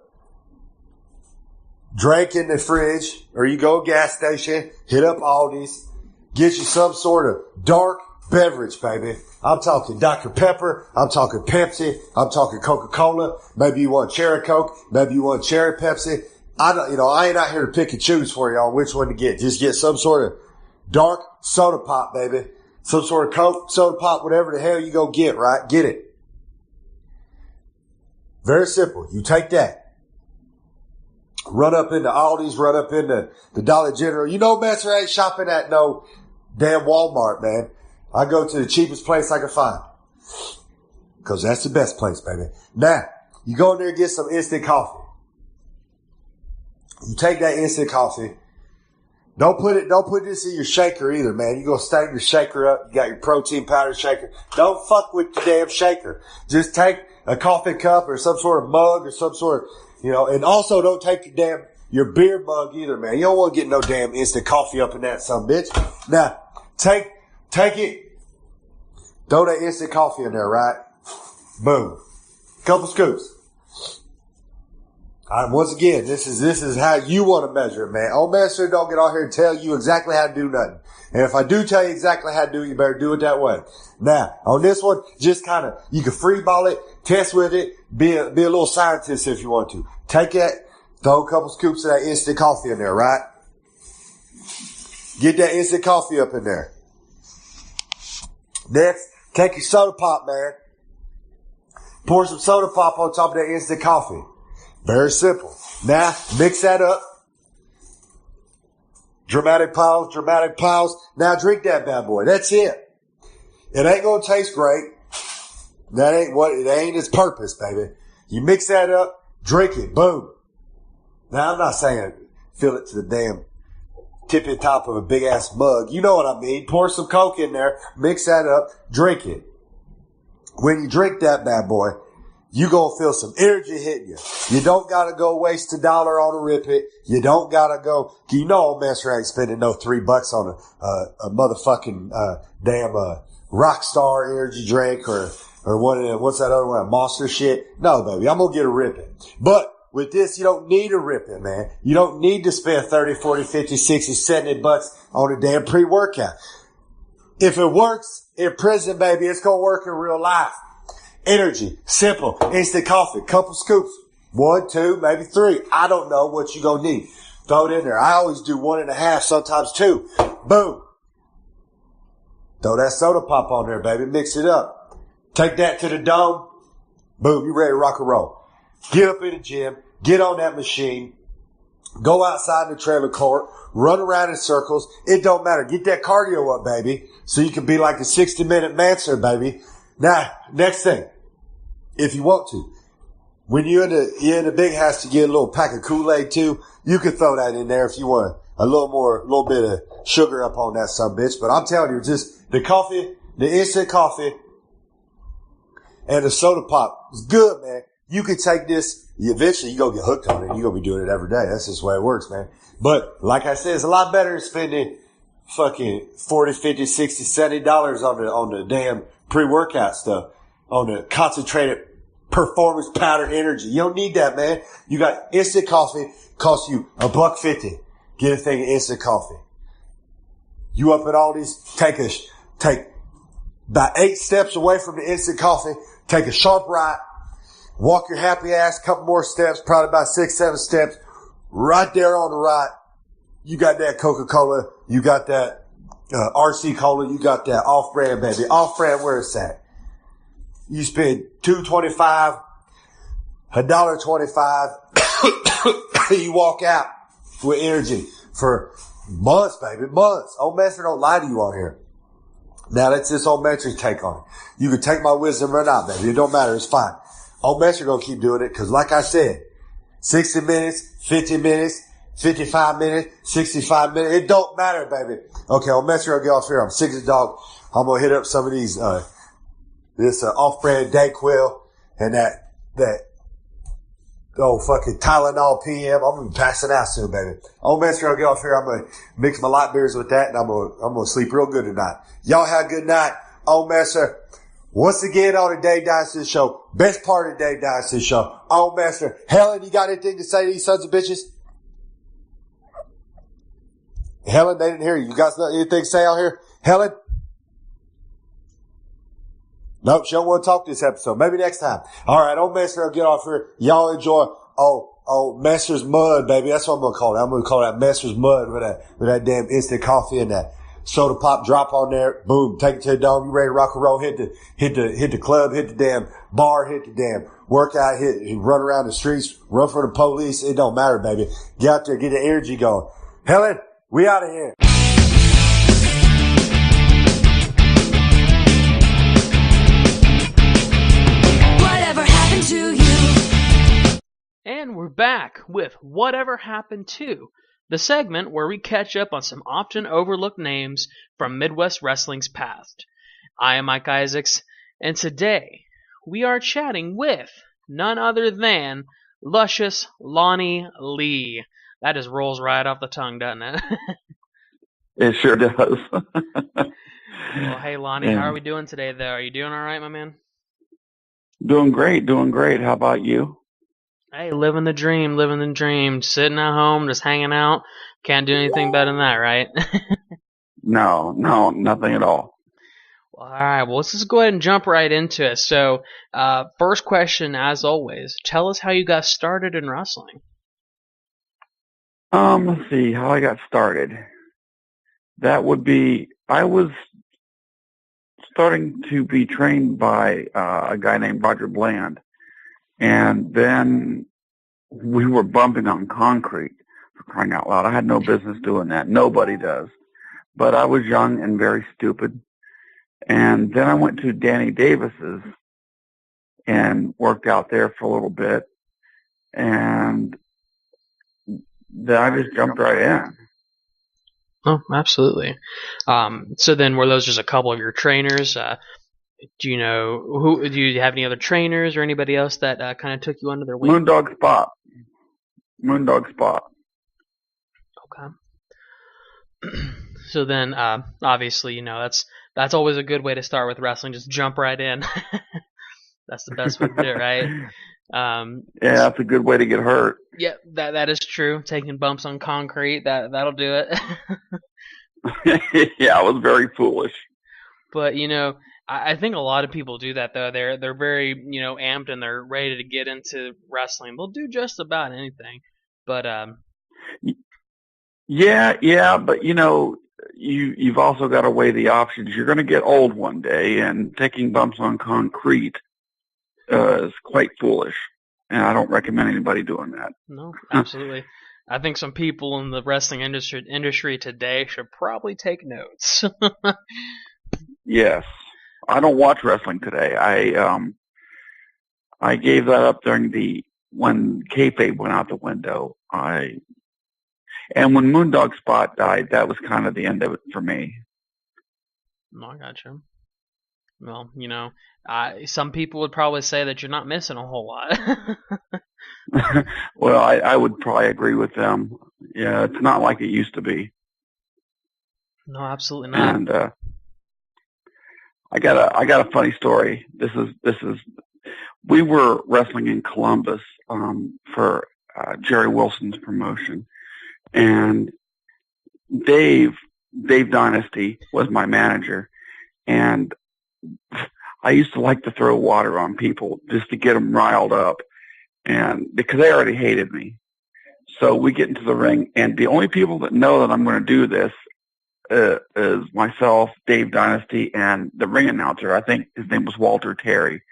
drink in the fridge, or you go to a gas station, hit up Aldi's, get you some sort of dark beverage, baby. I'm talking Dr. Pepper. I'm talking Pepsi. I'm talking Coca-Cola. Maybe you want cherry Coke. Maybe you want cherry Pepsi. I ain't out here to pick and choose for you on which one to get. Just get some sort of dark soda pop, baby. Some sort of Coke, soda pop, whatever the hell you go get, right? Get it. Very simple. You take that. Run up into Aldi's, run up into the Dollar General. You know, Master ain't shopping at no damn Walmart, man. I go to the cheapest place I can find. Cause that's the best place, baby. Now, you go in there and get some instant coffee. You take that instant coffee. Don't put this in your shaker either, man. You gonna stack your shaker up. You got your protein powder shaker. Don't fuck with the damn shaker. Just take a coffee cup or some sort of mug or some sort of, and also don't take your beer mug either, man. You don't want to get no damn instant coffee up in that son bitch. Now, take it, throw that instant coffee in there, right? Boom. Couple scoops. All right, once again, this is how you want to measure it, man. Old Master don't get out here and tell you exactly how to do nothing. And if I do tell you exactly how to do it, you better do it that way. Now, on this one, just kind of, you can free ball it, test with it, be a little scientist if you want to. Take that, throw a couple scoops of that instant coffee in there, right? Get that instant coffee up in there. Next, take your soda pop, man. Pour some soda pop on top of that instant coffee. Very simple. Now, mix that up. Dramatic pause. Now drink that bad boy. That's it. It ain't gonna taste great. It ain't its purpose, baby. You mix that up, drink it, boom. Now I'm not saying fill it to the damn tippy top of a big ass mug. You know what I mean. Pour some Coke in there, mix that up, drink it. When you drink that bad boy, you gonna feel some energy hitting you. You don't gotta go waste $1 on a Rip It. You don't gotta go, Old Master ain't spending no $3 on a motherfucking, damn, Rockstar energy drink or one of them, what's that other one, Monster shit? No, baby, I'm gonna get a Rip It. But with this, you don't need a Rip It, man. You don't need to spend 30, 40, 50, 60, 70 bucks on a damn pre-workout. If it works in prison, baby, it's gonna work in real life. Energy, simple, instant coffee, couple scoops, 1, 2, maybe 3. I don't know what you gonna need. Throw it in there. I always do 1.5, sometimes 2. Boom. Throw that soda pop on there, baby. Mix it up. Take that to the dome. Boom. You ready to rock and roll. Get up in the gym. Get on that machine. Go outside in the trailer court. Run around in circles. It don't matter. Get that cardio up, baby. So you can be like a 60-minute Mancer, baby. Now, next thing. If you want to. When you're in the big house to get a little pack of Kool-Aid too, you can throw that in there if you want a little bit of sugar up on that son bitch. But I'm telling you, just the coffee, the instant coffee, and the soda pop is good, man. You could take this, eventually you go get hooked on it, and you're going to be doing it every day. That's just the way it works, man. But like I said, it's a lot better than spending fucking $40, $50, $60, $70 on the damn pre-workout stuff, on the concentrated performance powder energy. You don't need that, man. You got instant coffee, costs you $1.50. Get a thing of instant coffee. You up at Aldi's, take about 8 steps away from the instant coffee, take a sharp right, walk your happy ass, couple more steps, probably about 6, 7 steps. Right there on the right, you got that Coca-Cola, you got that RC Cola, you got that off-brand, baby. Off-brand, where it's at. You spend $2.25, $1.25, you walk out with energy for months, baby, months. Old Master don't lie to you on here. Now that's this Old Master's take on it. You can take my wisdom or not, baby. It don't matter. It's fine. Old Master gonna keep doing it because, like I said, 60 minutes, 50 minutes, 55 minutes, 65 minutes. It don't matter, baby. Okay, Old Master gonna get off here. I'm sick as a dog. I'm gonna hit up some of these, this off-brand Dayquil and that fucking Tylenol PM. I'm gonna be passing out soon, baby. Old Master gonna get off here. I'm gonna mix my light beers with that, and I'm gonna sleep real good tonight. Y'all have a good night. Old Master, once again on the Dave Dynasty Show, best part of the Dave Dynasty Show. Old Master, Helen, you got anything to say to these sons of bitches? Helen, they didn't hear you. You got anything to say out here? Helen? Nope, she don't want to talk this episode. Maybe next time. All right, Old Master will get off here. Y'all enjoy. Oh, Master's Mud, baby. That's what I'm going to call it. I'm going to call that Master's Mud with that damn instant coffee and that soda pop drop on there. Boom, take it to the dome. You ready to rock and roll? Hit the club, hit the damn bar, hit the damn workout, run around the streets, run for the police. It don't matter, baby. Get out there, get the energy going. Helen, we out of here. And we're back with Whatever Happened To, the segment where we catch up on some often overlooked names from Midwest Wrestling's past. I am Mike Isaacs, and today we are chatting with none other than Lucious Lonny Lee. That just rolls right off the tongue, doesn't it? It sure does. Well, hey, Lonny, how are we doing today, though? Are you doing all right, my man? Doing great. How about you? Hey, living the dream, sitting at home, just hanging out. Can't do anything better than that, right? No, nothing at all. Well, all right, well, let's just go ahead and jump right into it. So, first question, as always, tell us how you got started in wrestling. Let's see how I got started. That would be, I was starting to be trained by a guy named Roger Bland. And then we were bumping on concrete, for crying out loud. I had no business doing that. Nobody does. But I was young and very stupid. And then I went to Danny Davis's and worked out there for a little bit. And then I just jumped right in. Oh, absolutely. So then were those just a couple of your trainers? Do you have any other trainers or anybody else that kind of took you under their wing? Moondog Spot. Okay. So then, obviously, that's always a good way to start with wrestling. Just jump right in. That's the best way to do it, right? Yeah, that's a good way to get hurt. Yeah, that is true. Taking bumps on concrete, that'll do it. Yeah, I was very foolish. But I think a lot of people do that though. They're very amped and they're ready to get into wrestling. They'll do just about anything. But yeah, but you've also got to weigh the options. You're going to get old one day, and taking bumps on concrete is quite foolish. And I don't recommend anybody doing that. No, absolutely. I think some people in the wrestling industry today should probably take notes. Yes. I don't watch wrestling today. I gave that up when kayfabe went out the window. And when Moondog Spot died, that was kind of the end of it for me. No, I gotcha. Well, some people would probably say that you're not missing a whole lot. Well, I would probably agree with them. Yeah, it's not like it used to be. No, absolutely not. And I got a funny story. This is we were wrestling in Columbus for Jerry Wilson's promotion, and Dave Dynasty was my manager, and I used to like to throw water on people just to get them riled up, and because they already hated me. So we get into the ring, and the only people that know that I'm going to do this is myself, Dave Dynasty, and the ring announcer. I think his name was Walter Terry.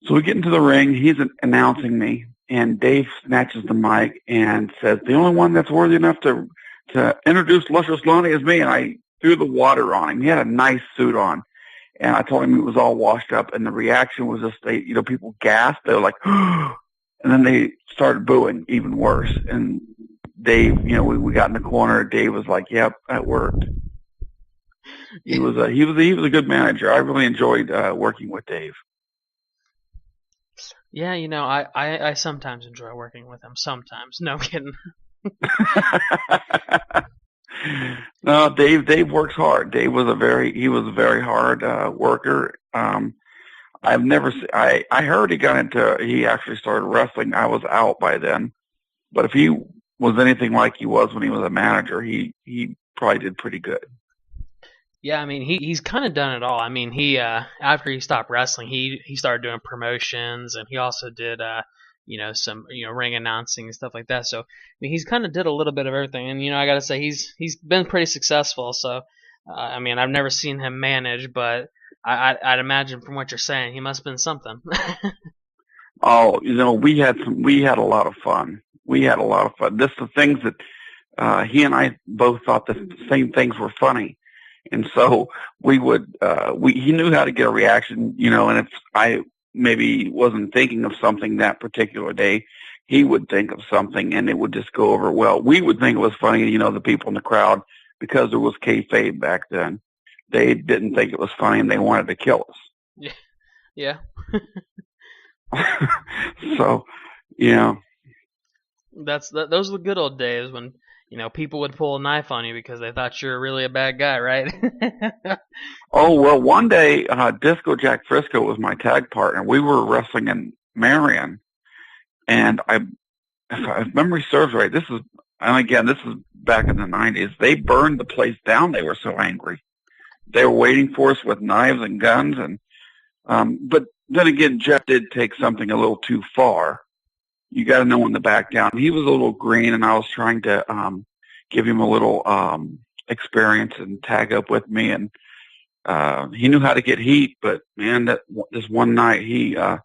So we get into the ring. He's announcing me, and Dave snatches the mic and says, "The only one that's worthy enough to introduce Lucious Lonny is me." And I threw the water on him. He had a nice suit on, and I told him it was all washed up. And the reaction was just, people gasped. They were like, and then they started booing even worse. And Dave, we got in the corner. Dave was like, "Yep, that worked." He was a good manager. I really enjoyed working with Dave. Yeah, I sometimes enjoy working with him. Sometimes, no, I'm kidding. No, Dave works hard. Dave was a very hard worker. I've never I heard he actually started wrestling. I was out by then, but if he was anything like he was when he was a manager, he probably did pretty good. Yeah, I mean, he's kind of done it all. I mean, he after he stopped wrestling, he started doing promotions, and he also did some ring announcing and stuff like that. So I mean, he's kind of did a little bit of everything, and I got to say he's been pretty successful. So I mean, I've never seen him manage, but I'd imagine from what you're saying, he must have been something. Oh, we had a lot of fun. We had a lot of fun. This the things that he and I both thought that the same things were funny. And so we would, he knew how to get a reaction, and if I maybe wasn't thinking of something that particular day, he would think of something and it would just go over well. We would think it was funny, the people in the crowd, because there was kayfabe back then. They didn't think it was funny and they wanted to kill us. Yeah. So, those are the good old days when people would pull a knife on you because they thought you were really a bad guy, right? Oh, well, one day, Disco Jack Frisco was my tag partner. We were wrestling in Marion, and if memory serves right, this is back in the 90s. They burned the place down. They were so angry. They were waiting for us with knives and guns, and but then again, Jeff did take something a little too far. You got to know when to back down. He was a little green, and I was trying to give him a little experience and tag up with me. And he knew how to get heat, but man, this one night it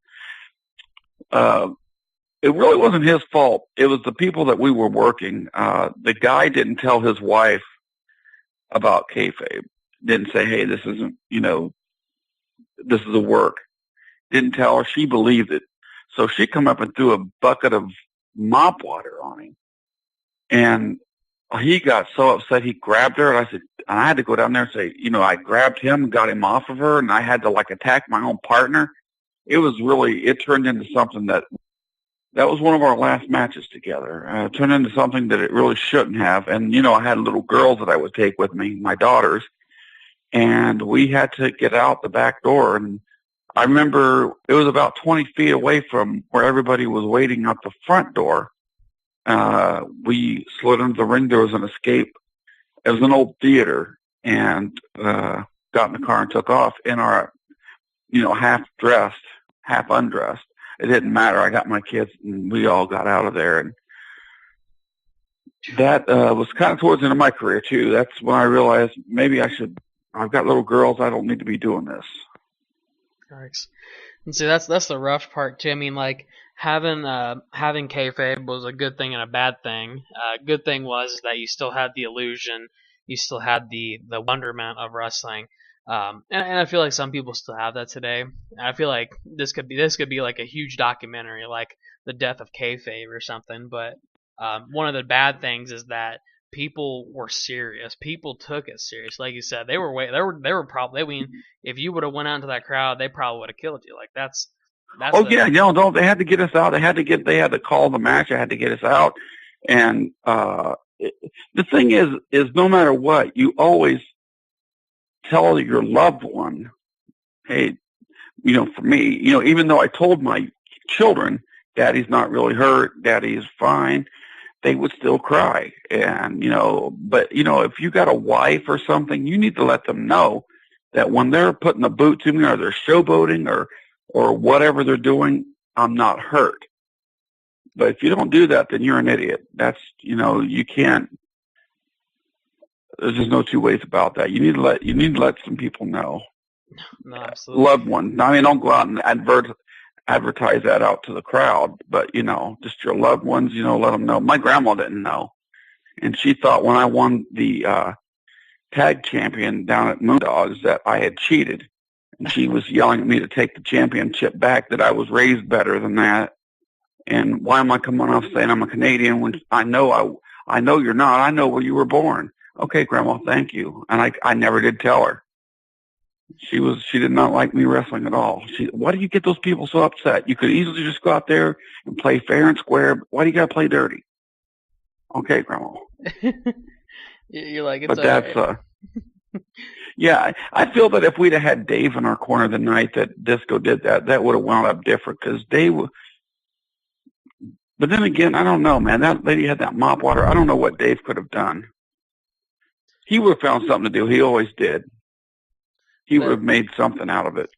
really wasn't his fault. It was the people that we were working. The guy didn't tell his wife about kayfabe. Didn't say, "Hey, this isn't, this is a work." Didn't tell her. She believed it. So she come up and threw a bucket of mop water on him. And he got so upset he grabbed her, and I had to go down there and say, I grabbed him, got him off of her, and I had to attack my own partner. It turned into something that was one of our last matches together. It turned into something that it really shouldn't have. And, I had little girls that I would take with me, my daughters, and we had to get out the back door. And I remember it was about 20 feet away from where everybody was waiting at the front door. We slid into the ring. There was an escape. It was an old theater, and got in the car and took off in our, half dressed, half undressed. It didn't matter. I got my kids, and we all got out of there. And that was kind of towards the end of my career too. That's when I realized maybe I've got little girls. I don't need to be doing this. Thanks. And see, that's the rough part too. I mean, having kayfabe was a good thing and a bad thing. Good thing was that you still had the illusion, you still had the wonderment of wrestling. And I feel like some people still have that today. I feel like this could be like a huge documentary, like the death of kayfabe or something. But one of the bad things is that people were serious. People took it serious. Like you said, they were probably. I mean, if you would have went out into that crowd, they probably would have killed you. Like that's. No, they had to get us out. They had to call the match. They had to get us out. And the thing is no matter what, you always tell your loved one, hey, for me, even though I told my children, Daddy's not really hurt, Daddy is fine, they would still cry. And, but, if you got a wife or something, you need to let them know that when they're putting the boot to me or they're showboating or whatever they're doing, I'm not hurt. But if you don't do that, then you're an idiot. That's, you can't, there's just no two ways about that. You need to let some people know. No, absolutely. Loved ones. I mean, don't go out and advertise that out to the crowd, but, just your loved ones, let them know. My grandma didn't know. And she thought when I won the tag champion down at Moondogs that I had cheated. And she was yelling at me to take the championship back, that I was raised better than that. And why am I coming off saying I'm a Canadian when I know you're not. I know where you were born. Okay, Grandma, thank you. And I never did tell her. She did not like me wrestling at all. Why do you get those people so upset? You could easily just go out there and play fair and square. But why do you got to play dirty? Okay, Grandma. You're like, it's but that's, right. Yeah, I feel that if we'd have had Dave in our corner the night that Disco did that would have wound up different because Dave would. But then again, I don't know, man. That lady had that mop water. I don't know what Dave could have done. He would have found something to do. He always did. He would have made something out of it.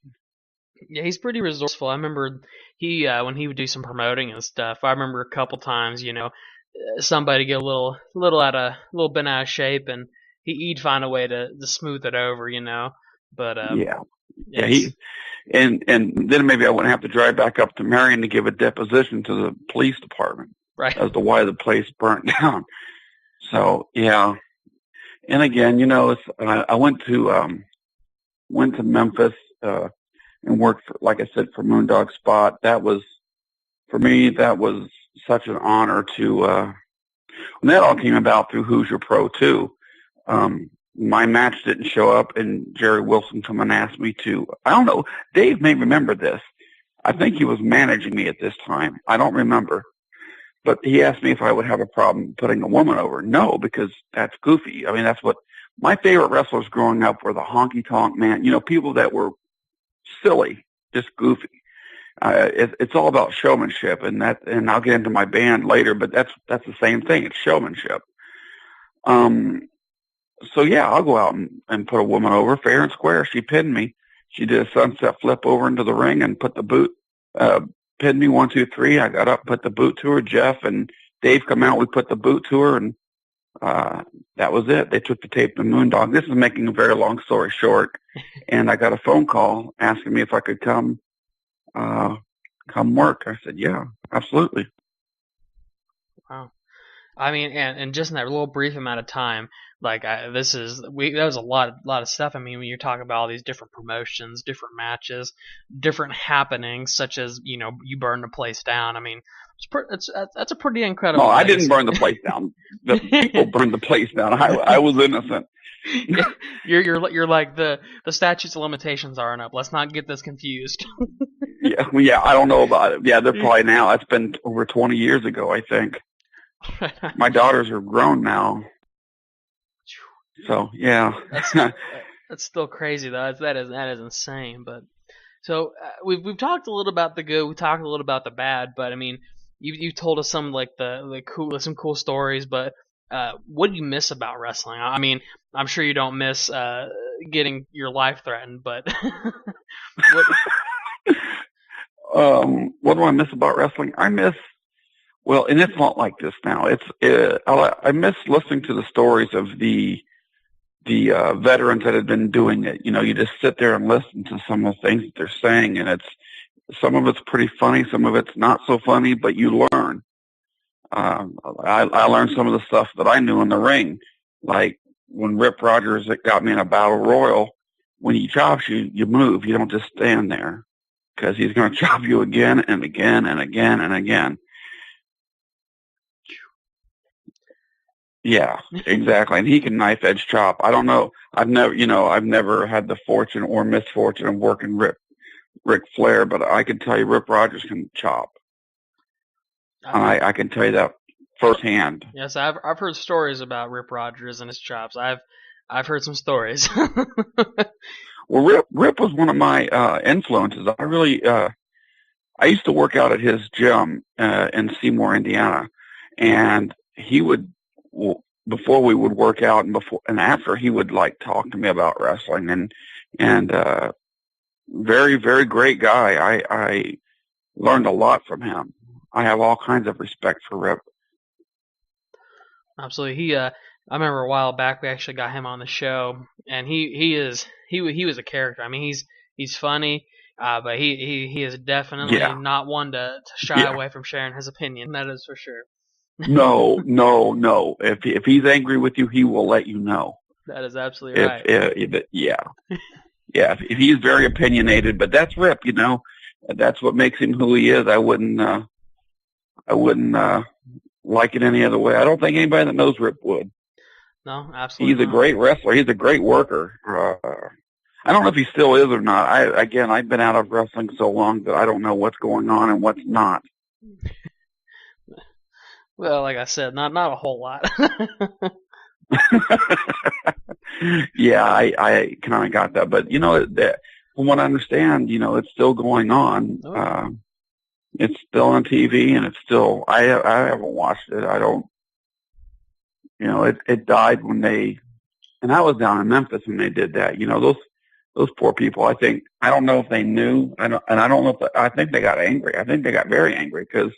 Yeah, he's pretty resourceful. I remember he when he would do some promoting and stuff. I remember a couple times, somebody get a little bent out of shape, and he'd find a way to smooth it over, But and then maybe I wouldn't have to drive back up to Marion to give a deposition to the police department, right, as to why the place burnt down. So yeah, and again, I went to Memphis and worked for, like I said, for Moondog Spot. That was for me. That was such an honor to. When that all came about through Hoosier Pro too. My match didn't show up, and Jerry Wilson come and asked me to. I don't know. Dave may remember this. I think he was managing me at this time. I don't remember. But he asked me if I would have a problem putting a woman over. No, because that's goofy. I mean, that's what my favorite wrestlers growing up were, the honky-tonk man. People that were silly, just goofy. It's all about showmanship, and I'll get into my band later, but that's the same thing. It's showmanship. So yeah, I'll go out and put a woman over fair and square. She pinned me. She did a sunset flip over into the ring and put the boot, pinned me 1, 2, 3. I got up, put the boot to her. Jeff and Dave come out. We put the boot to her, and that was it. They took the tape to Moondog. This is making a very long story short. And I got a phone call asking me if I could come work. I said, yeah, absolutely. Wow. I mean, and just in that little brief amount of time, like that was a lot of stuff. I mean, when you're talking about all these different promotions, different matches, different happenings, such as you burn the place down. I mean, that's a pretty incredible. No, I didn't burn the place down. The people burned the place down. I was innocent. You're like the statutes of limitations aren't up. Let's not get this confused. Yeah, I don't know about it. Yeah, they're probably now. It's been over 20 years ago, I think. My daughters are grown now. So yeah, that's still crazy though. That is insane. But so we've talked a little about the good. We talked a little about the bad. But I mean, you told us some like some cool stories. But what do you miss about wrestling? I mean, I'm sure you don't miss getting your life threatened. But what do I miss about wrestling? Well, and it's not like this now. I miss listening to the stories of the veterans that had been doing it. You just sit there and listen to some of the things that they're saying, and some of it's pretty funny, some of it's not so funny, but you learn. I learned some of the stuff that I knew in the ring, like when Rip Rogers got me in a battle royal. When he chops you, you move. You don't just stand there, because he's going to chop you again and again and again and again. Yeah, exactly. And he can knife edge chop. I don't know. I've never had the fortune or misfortune of working Ric Flair, but I can tell you Rip Rogers can chop. And I can tell you that firsthand. Yes, I've heard stories about Rip Rogers and his chops. I've heard some stories. Well, Rip was one of my influences. I used to work out at his gym in Seymour, Indiana, and he would, before we would work out and after, he would like talk to me about wrestling and very, very great guy. I learned a lot from him. I have all kinds of respect for Rip. Absolutely. I remember a while back we actually got him on the show, and he was a character. I mean, he's funny, but he is definitely not one to shy away from sharing his opinion. That is for sure. No. If he's angry with you, he will let you know. That is absolutely right. Yeah. If he's very opinionated, but that's Rip. That's what makes him who he is. I wouldn't like it any other way. I don't think anybody that knows Rip would. No, absolutely. He's a great wrestler. He's a great worker. I don't know if he still is or not. I've been out of wrestling so long that I don't know what's going on and what's not. Well, like I said, not a whole lot. Yeah, I kind of got that. But, from what I understand, it's still going on. Oh. It's still on TV, and it's still, I haven't watched it. I don't, it died when and I was down in Memphis when they did that. Those poor people, I don't know if they knew, I don't know I think they got angry. I think they got very angry because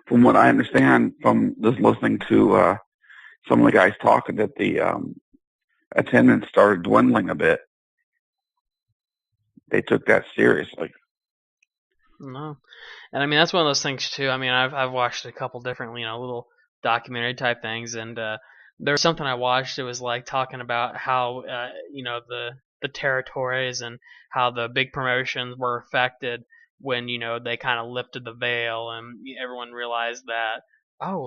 from what I understand from just listening to some of the guys talking, that the attendance started dwindling a bit. They took that seriously. No, and I mean that's one of those things too. I mean I've watched a couple different little documentary type things, and there was something I watched. It was like talking about how the territories and how the big promotions were affected when they kind of lifted the veil and everyone realized that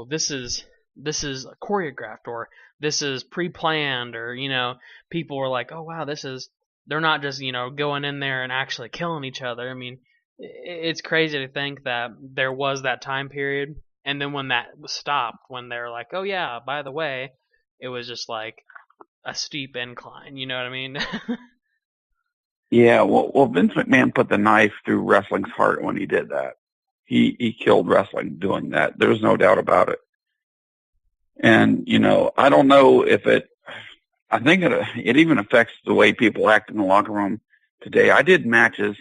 this is choreographed, or this is pre-planned, or people were like, oh wow, they're not just going in there and actually killing each other. I mean, it's crazy to think that there was that time period, and then when that was stopped, when they're like, oh yeah, by the way, it was just like a steep incline. You know what I mean? Yeah, well, Vince McMahon put the knife through wrestling's heart when he did that. He killed wrestling doing that. There's no doubt about it. And, I don't know if I think it even affects the way people act in the locker room today. I did matches.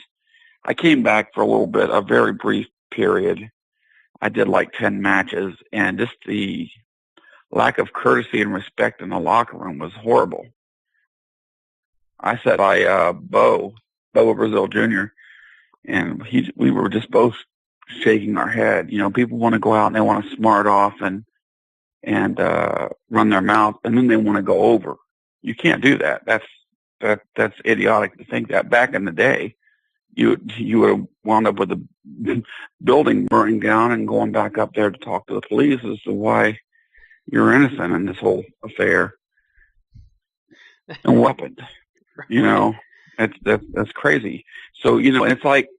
I came back for a little bit, a very brief period. I did like 10 matches, and just the lack of courtesy and respect in the locker room was horrible. I sat by Bo Brazil Jr., and we were just both shaking our head. People want to go out and they want to smart off and run their mouth, and then they want to go over. You can't do that. That's idiotic to think that. Back in the day, you would have wound up with the building burning down and going back up there to talk to the police as to why you're innocent in this whole affair. And weapons. That's crazy. So, it's like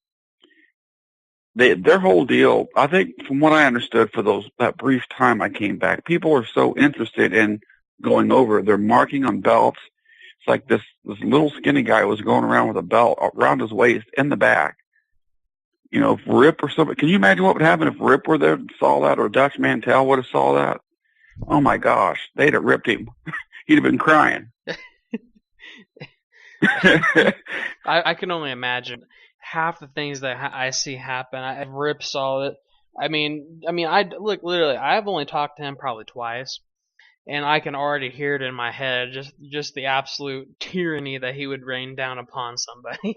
their whole deal, I think from what I understood for that brief time I came back, people were so interested in going over. They're marking on belts. It's like this little skinny guy was going around with a belt around his waist in the back. If Rip or somebody, can you imagine what would happen if Rip were there and saw that, or Dutch Mantel would have saw that? Oh my gosh, they'd have ripped him. He'd have been crying. I can only imagine half the things that I see happen. Rip saw it. I mean, literally, I've only talked to him probably twice, and I can already hear it in my head, just the absolute tyranny that he would rain down upon somebody.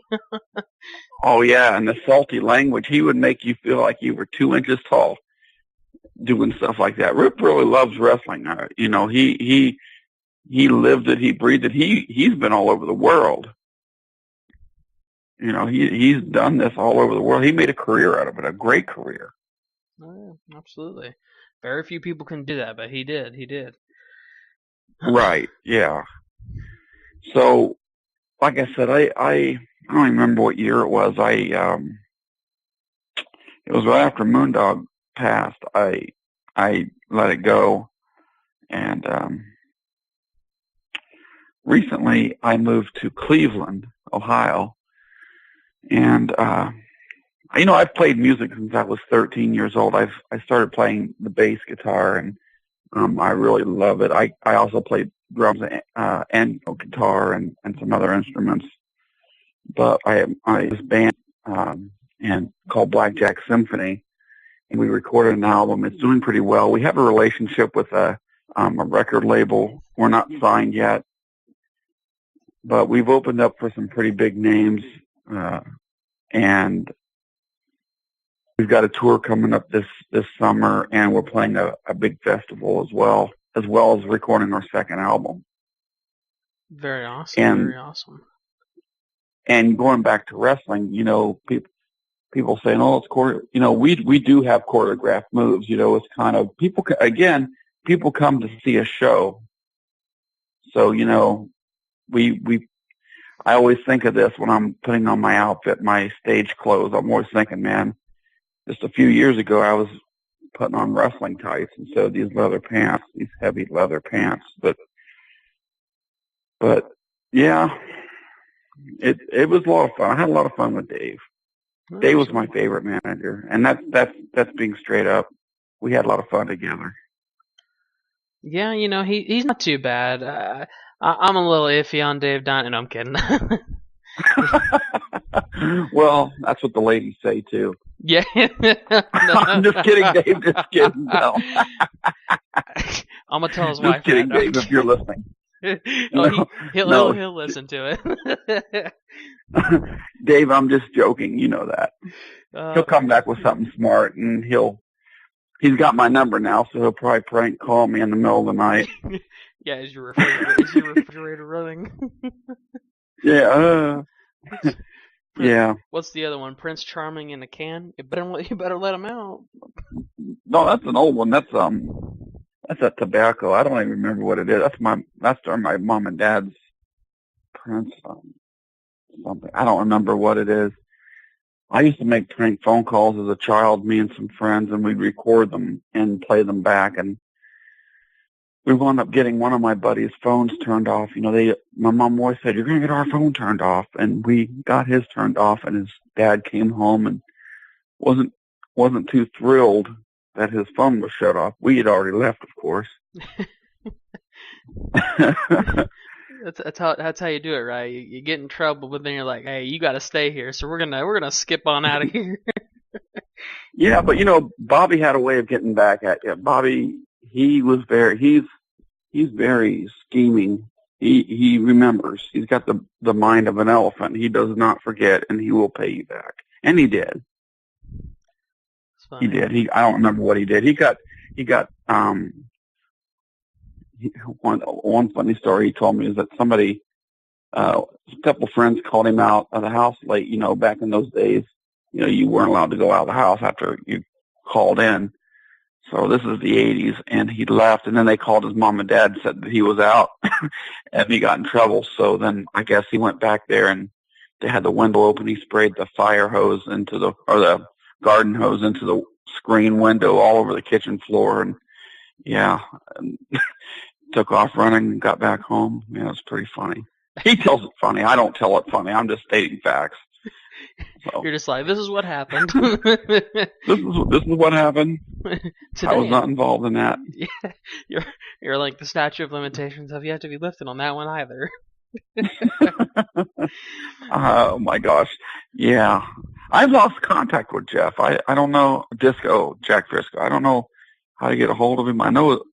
Oh yeah, and the salty language. He would make you feel like you were 2 inches tall, doing stuff like that. Rip really loves wrestling. He lived it. He breathed it. He's been all over the world. He's done this all over the world. He made a career out of it, a great career. Oh, yeah. Absolutely. Very few people can do that, but he did. He did. Right. Yeah. So, like I said, I don't even remember what year it was. It was right after Moondog passed. I let it go, and recently I moved to Cleveland, Ohio, and I've played music since I was 13 years old. I started playing the bass guitar, and I really love it. I also played drums and guitar and some other instruments. But I this band and called Blackjack Symphony, and we recorded an album. It's doing pretty well. We have a relationship with a record label. We're not signed yet, but we've opened up for some pretty big names, and we've got a tour coming up this summer, and we're playing a big festival as well as recording our second album. Very awesome. Very awesome. And going back to wrestling, people saying, "Oh, it's we do have choreographed moves." It's kind of people come to see a show. So, I always think of this when I'm putting on my outfit, my stage clothes. I'm always thinking, man, just a few years ago, I was putting on wrestling tights instead of these leather pants, these heavy leather pants. But yeah, it was a lot of fun. I had a lot of fun with Dave. Dave was my favorite manager, and that's being straight up. We had a lot of fun together. Yeah, he's not too bad. I'm a little iffy on Dave Dynasty. No, I'm kidding. Well, that's what the ladies say too. Yeah. No. I'm just kidding, Dave. Just kidding. No. I'm gonna tell his wife. Just kidding, Dave. If you're listening. He'll listen to it. Dave, I'm just joking. You know that. He'll come back with something smart, and he's got my number now, so he'll probably prank call me in the middle of the night. Yeah, is your refrigerator running? Yeah. Yeah. What's the other one? Prince Charming in a can? You better let him out. No, that's an old one. That's a tobacco. I don't even remember what it is. That's during my mom and dad's Prince something. I don't remember what it is. I used to make prank phone calls as a child, me and some friends, and we'd record them and play them back. And we wound up getting one of my buddy's phones turned off. My mom always said, "You're going to get our phone turned off." And we got his turned off, and his dad came home and wasn't too thrilled that his phone was shut off. We had already left, of course. That's how you do it, right? You get in trouble, but then you're like, "Hey, you got to stay here." So we're gonna skip on out of here. Yeah, but Bobby had a way of getting back at you. Bobby, he's very scheming. He remembers. He's got the mind of an elephant. He does not forget, and he will pay you back. And he did. He did. I don't remember what he did. He got one funny story he told me is that somebody, a couple friends called him out of the house late. Back in those days, you weren't allowed to go out of the house after you called in. So this is the 80s, and he left, and then they called his mom and dad and said that he was out, and he got in trouble. So then I guess he went back there, and they had the window open. He sprayed the fire hose the garden hose into the screen window all over the kitchen floor, and and took off running and got back home. Yeah, it was pretty funny. He tells it funny. I don't tell it funny. I'm just stating facts. So, you're just like, this is what happened. this is what happened. Today, I was not involved in that. Yeah, you're like, the statute of limitations have yet to be lifted on that one either. Oh my gosh. Yeah. I've lost contact with Jeff. I don't know Jack Frisco. I don't know how to get a hold of him. I know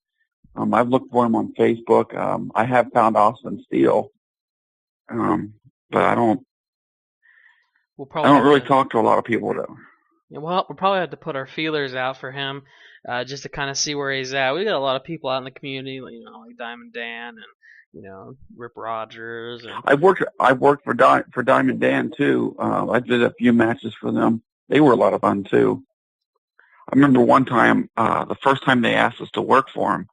I've looked for him on Facebook. I have found Austin Steele. But I don't really talk to a lot of people though. Yeah, well, we'll probably have to put our feelers out for him, just to kind of see where he's at. We got a lot of people out in the community, like Diamond Dan and Rip Rogers. And I've worked for Diamond Dan too. I did a few matches for them. They were a lot of fun too. I remember one time, the first time they asked us to work for them,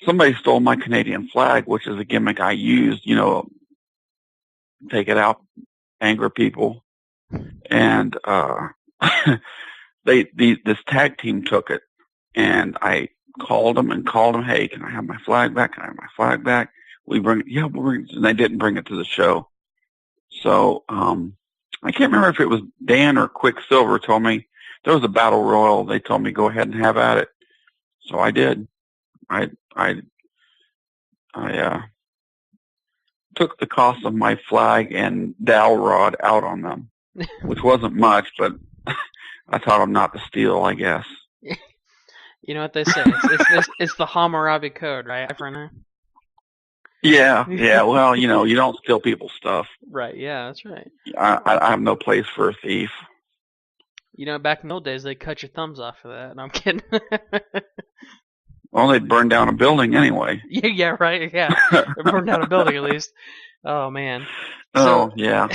somebody stole my Canadian flag, which is a gimmick I used, take it out, anger people. And this tag team took it, and I called them, hey, can I have my flag back? Can I have my flag back? We'll bring it. And they didn't bring it to the show. So I can't remember if it was Dan or Quicksilver told me there was a battle royal. They told me go ahead and have at it. So I did. I took the cost of my flag and dowel rod out on them, which wasn't much, but I taught them not to steal, I guess. You know what they say? It's the Hammurabi Code, right? Yeah. Well, you don't steal people's stuff. Right. Yeah, that's right. I have no place for a thief. Back in the old days, they cut your thumbs off for that. No, I'm kidding. Well, they'd burn down a building anyway. Yeah, right. Yeah, they burned down a building at least. Oh man. Yeah.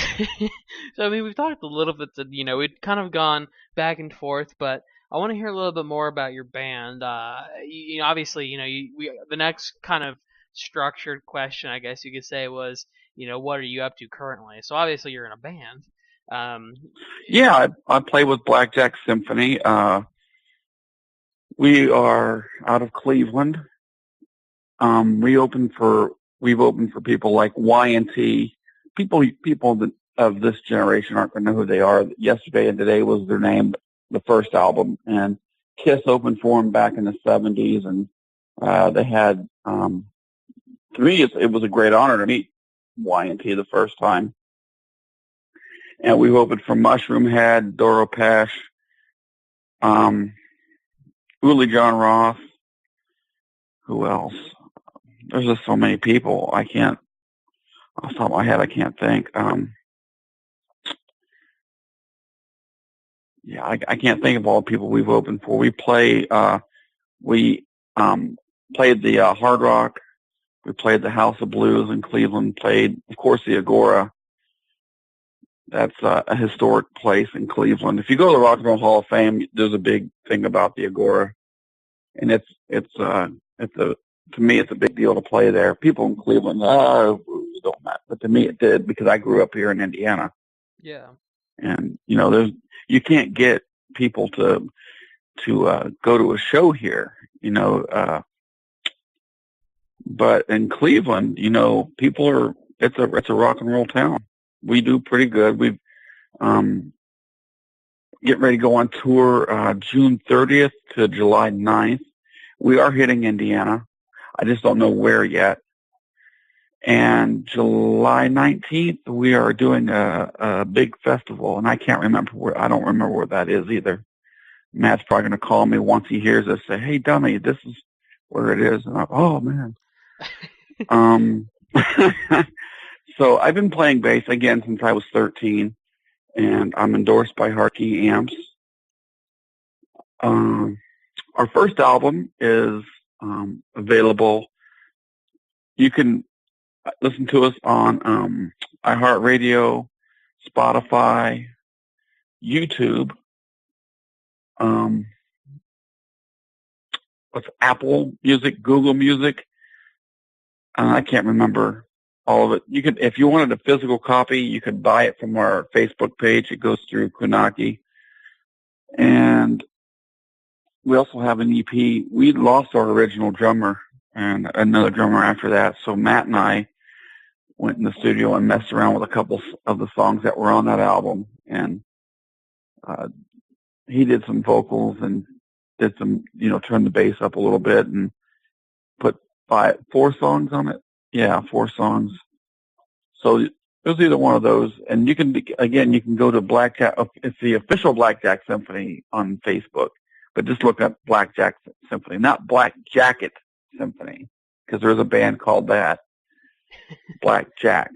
So I mean, we've talked a little bit. We've kind of gone back and forth, but I want to hear a little bit more about your band. Obviously, the next kind of structured question, I guess you could say, was, what are you up to currently? So obviously, you're in a band. Yeah, I play with Blackjack Symphony. We are out of Cleveland. We've opened for people like Y&T. People of this generation aren't going to know who they are. Yesterday and Today was their name, the first album, and Kiss opened for them back in the 70s, and they had. To me, it was a great honor to meet Y&T the first time. And we've opened for Mushroom Head, Doro Pesh, Uli John Roth. Who else? There's just so many people. Off the top of my head, I can't think. I can't think of all the people we've opened for. We played the Hard Rock. We played the House of Blues in Cleveland. Played, of course, the Agora. That's a historic place in Cleveland. If you go to the Rock and Roll Hall of Fame, there's a big thing about the Agora, and to me, it's a big deal to play there. People in Cleveland, don't matter, but to me, it did because I grew up here in Indiana. Yeah. And you can't get people to go to a show here, but in Cleveland, people are. It's a rock and roll town. We do pretty good. We've getting ready to go on tour June 30th to July 9th. We are hitting Indiana. I just don't know where yet. And July 19th, we are doing a big festival, and I can't remember where. I don't remember where that is either. Matt's probably going to call me once he hears us, say, "Hey, dummy, this is where it is." And I'm, oh man. So I've been playing bass again since I was 13, and I'm endorsed by Harkey Amps. Our first album is available. You can listen to us on iHeartRadio, Spotify, YouTube, what's Apple Music, Google Music. I can't remember all of it. You could, if you wanted a physical copy, you could buy it from our Facebook page. It goes through Kunaki. And we also have an EP. We lost our original drummer and another drummer after that. So Matt and I went in the studio and messed around with a couple of the songs that were on that album. And he did some vocals and did some, turned the bass up a little bit and put 4 songs on it. Yeah, 4 songs. So it was either one of those. And you can go to Blackjack. It's the official Blackjack Symphony on Facebook. But just look up Blackjack Symphony, not Black Jacket Symphony, because there's a band called that. Blackjack.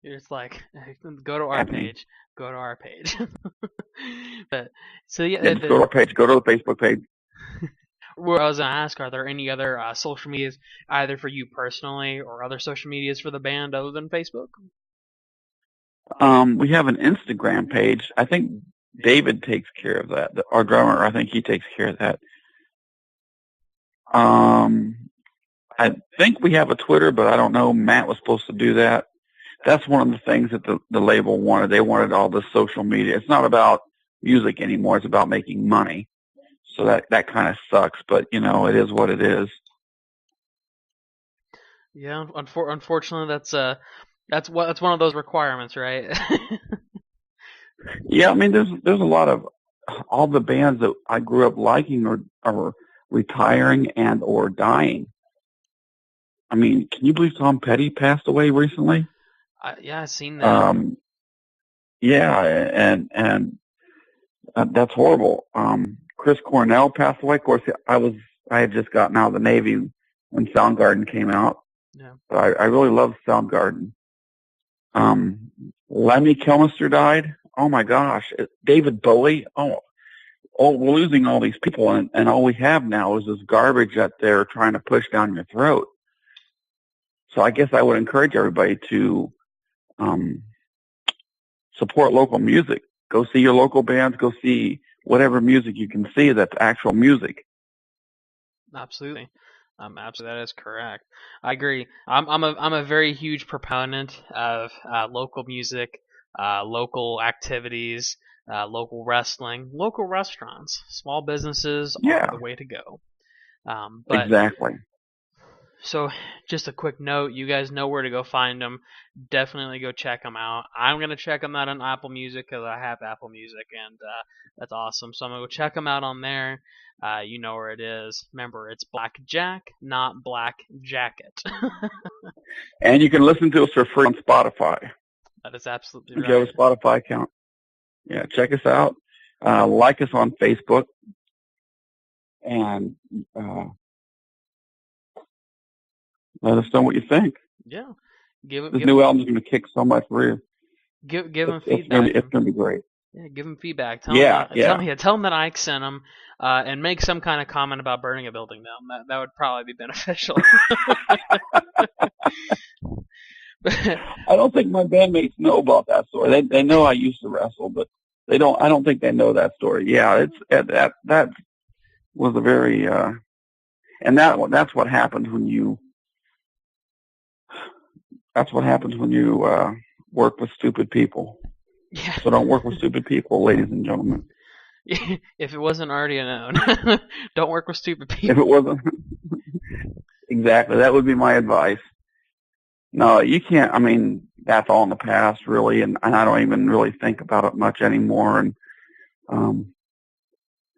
You're just like, go to our page. Go to our page. But so yeah, just go to our page. Go to the Facebook page. What I was gonna ask, are there any other social medias, either for you personally or other social medias for the band other than Facebook? We have an Instagram page. I think David takes care of that. Our drummer, I think he takes care of that. I think we have a Twitter, but I don't know. Matt was supposed to do that. That's one of the things that the label wanted. They wanted all this social media. It's not about music anymore. It's about making money. So that kind of sucks, but you know, it is what it is. Yeah, unfortunately, that's one of those requirements, right? Yeah, I mean, there's a lot of all the bands that I grew up liking are retiring and or dying. I mean, can you believe Tom Petty passed away recently? Yeah, I've seen that. Yeah, and that's horrible. Chris Cornell passed away. Of course, I had just gotten out of the Navy when Soundgarden came out. Yeah. But I really loved Soundgarden. Lemmy Kilmister died. Oh my gosh. David Bowie. Oh, we're losing all these people, and all we have now is this garbage that they're trying to push down your throat. So I guess I would encourage everybody to support local music. Go see your local bands. Go see whatever music you can see that's actual music. Absolutely. Absolutely, that is correct. I agree. I'm a very huge proponent of local music, local activities, local wrestling, local restaurants, small businesses are the way to go. But exactly. So, just a quick note, you guys know where to go find them. Definitely go check them out. I'm going to check them out on Apple Music because I have Apple Music, and that's awesome. So I'm going to go check them out on there. You know where it is. Remember, it's Black Jack, not Black Jacket. And you can listen to us for free on Spotify. That is absolutely right. If you have a Spotify account. Yeah, check us out. Like us on Facebook. And let us know what you think. Yeah. This new album's going to kick so much rear. Give them feedback. It's going to be great. Yeah, give them feedback. Tell them that Ike sent them, and make some kind of comment about burning a building down. That would probably be beneficial. I don't think my bandmates know about that story. They know I used to wrestle, but they don't. I don't think they know that story. Yeah, that was a very and that's what happens when you. That's what happens when you work with stupid people. Yeah. So don't work with stupid people, ladies and gentlemen. If it wasn't already known, don't work with stupid people. If it wasn't, exactly, that would be my advice. No, you can't. I mean, that's all in the past, really, and I don't even really think about it much anymore. And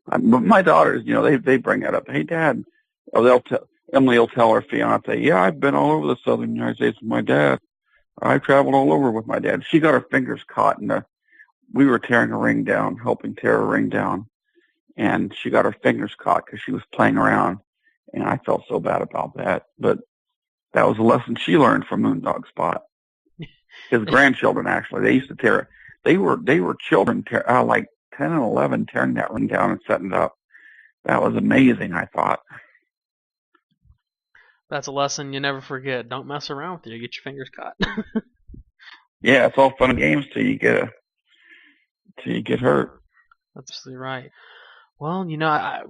my daughters, you know, they bring that up. Hey, Dad, or Emily will tell her fiance, yeah, I've been all over the southern United States with my dad. I traveled all over with my dad. She got her fingers caught we were tearing a ring down, helping tear a ring down. And she got her fingers caught because she was playing around. And I felt so bad about that. But that was a lesson she learned from Moondog Spot. His grandchildren, actually, they used to tear it. They were children, like 10 and 11, tearing that ring down and setting it up. That was amazing, I thought. That's a lesson you never forget. Don't mess around with it. You get your fingers caught. Yeah, it's all fun and games till you get hurt. That's absolutely right. Well, you know,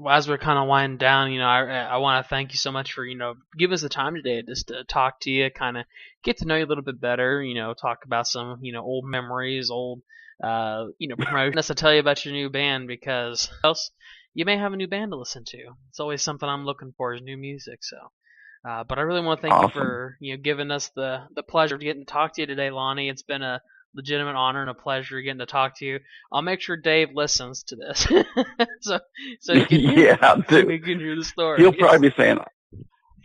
as we're kind of winding down, you know, I want to thank you so much for, you know, giving us the time today just to talk to you, kind of get to know you a little bit better, you know, talk about some, you know, old memories, old, you know, promotions to tell you about your new band, because else you may have a new band to listen to. It's always something I'm looking for is new music, so. But I really want to thank you for, you know, giving us the pleasure of getting to talk to you today, Lonny. It's been a legitimate honor and a pleasure getting to talk to you. I'll make sure Dave listens to this, so he can hear the story. He'll probably be saying,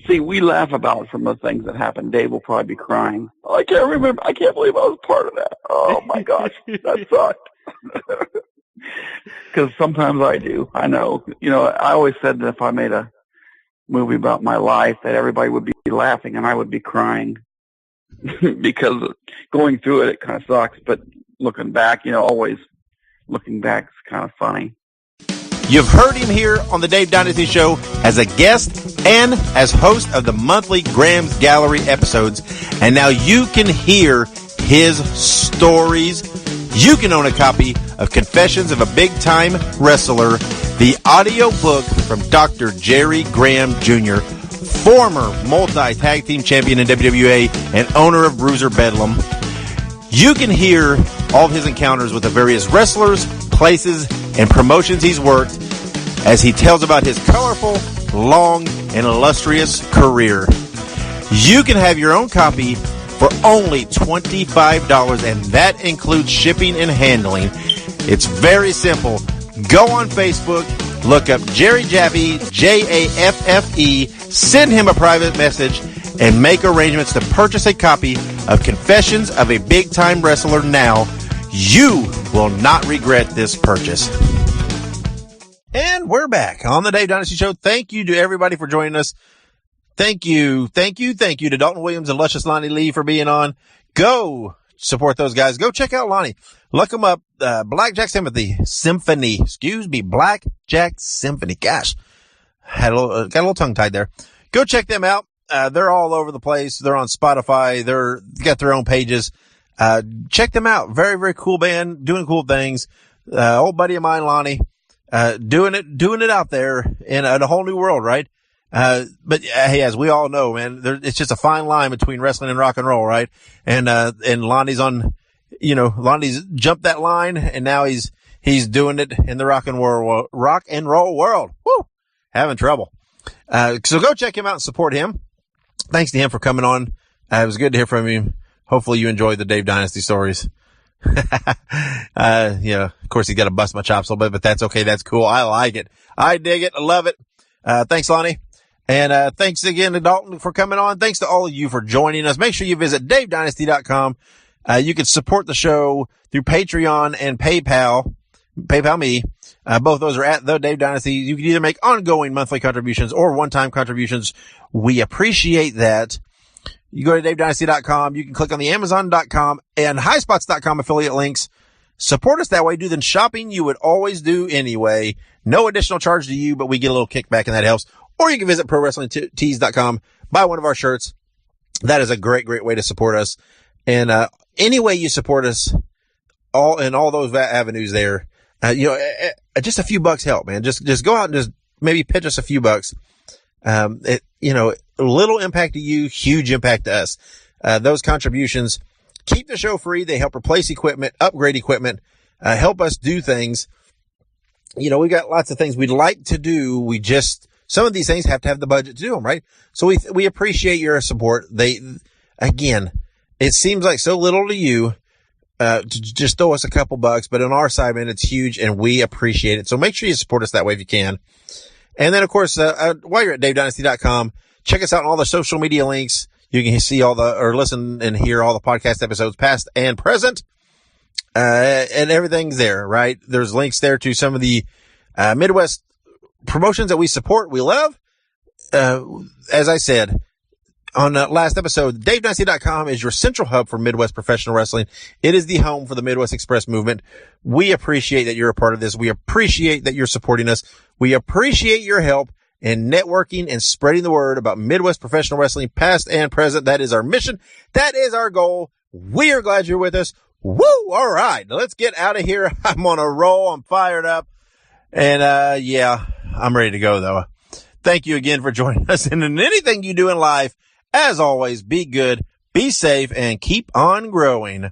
"See, we laugh about some of the things that happened." Dave will probably be crying. Oh, I can't remember. I can't believe I was part of that. Oh my gosh, that sucked. Because sometimes I do. I know. You know, I always said that if I made a movie about my life, that everybody would be laughing and I would be crying because going through it kind of sucks. But looking back, you know, always looking back is kind of funny. You've heard him here on the Dave Dynasty Show as a guest and as host of the monthly Graham's Gallery episodes. And now you can hear his stories, you can own a copy of Confessions of a Big Time Wrestler, the audio book from Dr. Jerry Graham Jr., former multi-tag team champion in WWA and owner of Bruiser Bedlam. You can hear all of his encounters with the various wrestlers, places, and promotions he's worked as he tells about his colorful, long, and illustrious career. You can have your own copy for only $25, and that includes shipping and handling. It's very simple. Go on Facebook, look up Jerry Jaffe, Jaffe, send him a private message, and make arrangements to purchase a copy of Confessions of a Big Time Wrestler now. You will not regret this purchase. And we're back on the Dave Dynasty Show. Thank you to everybody for joining us. Thank you to Dalton Williams and Lucious Lonny Lee for being on. Go support those guys. Go check out Lonny. Look them up. Blackjack Symphony. Blackjack Symphony. Gosh, got a little tongue tied there. Go check them out. They're all over the place. They're on Spotify. They got their own pages. Check them out. Very, very cool band, doing cool things. Old buddy of mine, Lonny, doing it out there in a whole new world, right? But hey, as we all know, man, it's just a fine line between wrestling and rock and roll, right? And Lonny's Lonny's jumped that line, and now he's doing it in the rock and roll world. Woo! Having trouble. So go check him out and support him. Thanks to him for coming on. It was good to hear from him. Hopefully you enjoyed the Dave Dynasty stories. Of course he's got to bust my chops a little bit, but that's okay. That's cool. I like it. I dig it. I love it. Thanks, Lonny. And thanks again to Dalton for coming on. Thanks to all of you for joining us. Make sure you visit DaveDynasty.com. You can support the show through Patreon and PayPal me. Both those are at the Dave Dynasty. You can either make ongoing monthly contributions or one-time contributions. We appreciate that. You go to DaveDynasty.com. You can click on the Amazon.com and HighSpots.com affiliate links. Support us that way. Do the shopping you would always do anyway. No additional charge to you, but we get a little kickback and that helps. Or you can visit ProWrestlingTees.com, buy one of our shirts. That is a great, great way to support us. And any way you support us, all those avenues there, just a few bucks help, man. Just go out and just maybe pitch us a few bucks. Little impact to you, huge impact to us. Those contributions keep the show free. They help replace equipment, upgrade equipment, help us do things. We got lots of things we'd like to do. Some of these things have to have the budget to do them, right? So we appreciate your support. It seems like so little to you, to just throw us a couple bucks, but on our side, man, it's huge and we appreciate it. So make sure you support us that way if you can. And then of course, while you're at DaveDynasty.com, check us out on all the social media links. You can see or listen and hear all the podcast episodes, past and present. And everything's there, right? There's links there to some of the, Midwest promotions that we support, we love. As I said on the last episode, DaveDynasty.com is your central hub for Midwest professional wrestling. It is the home for the Midwest Express movement. We appreciate that you're a part of this. We appreciate that you're supporting us. We appreciate your help in networking and spreading the word about Midwest professional wrestling, past and present. That is our mission. That is our goal. We are glad you're with us. Woo! All right. Let's get out of here. I'm on a roll. I'm fired up. And, I'm ready to go though. Thank you again for joining us. And in anything you do in life, as always, be good, be safe, and keep on growing.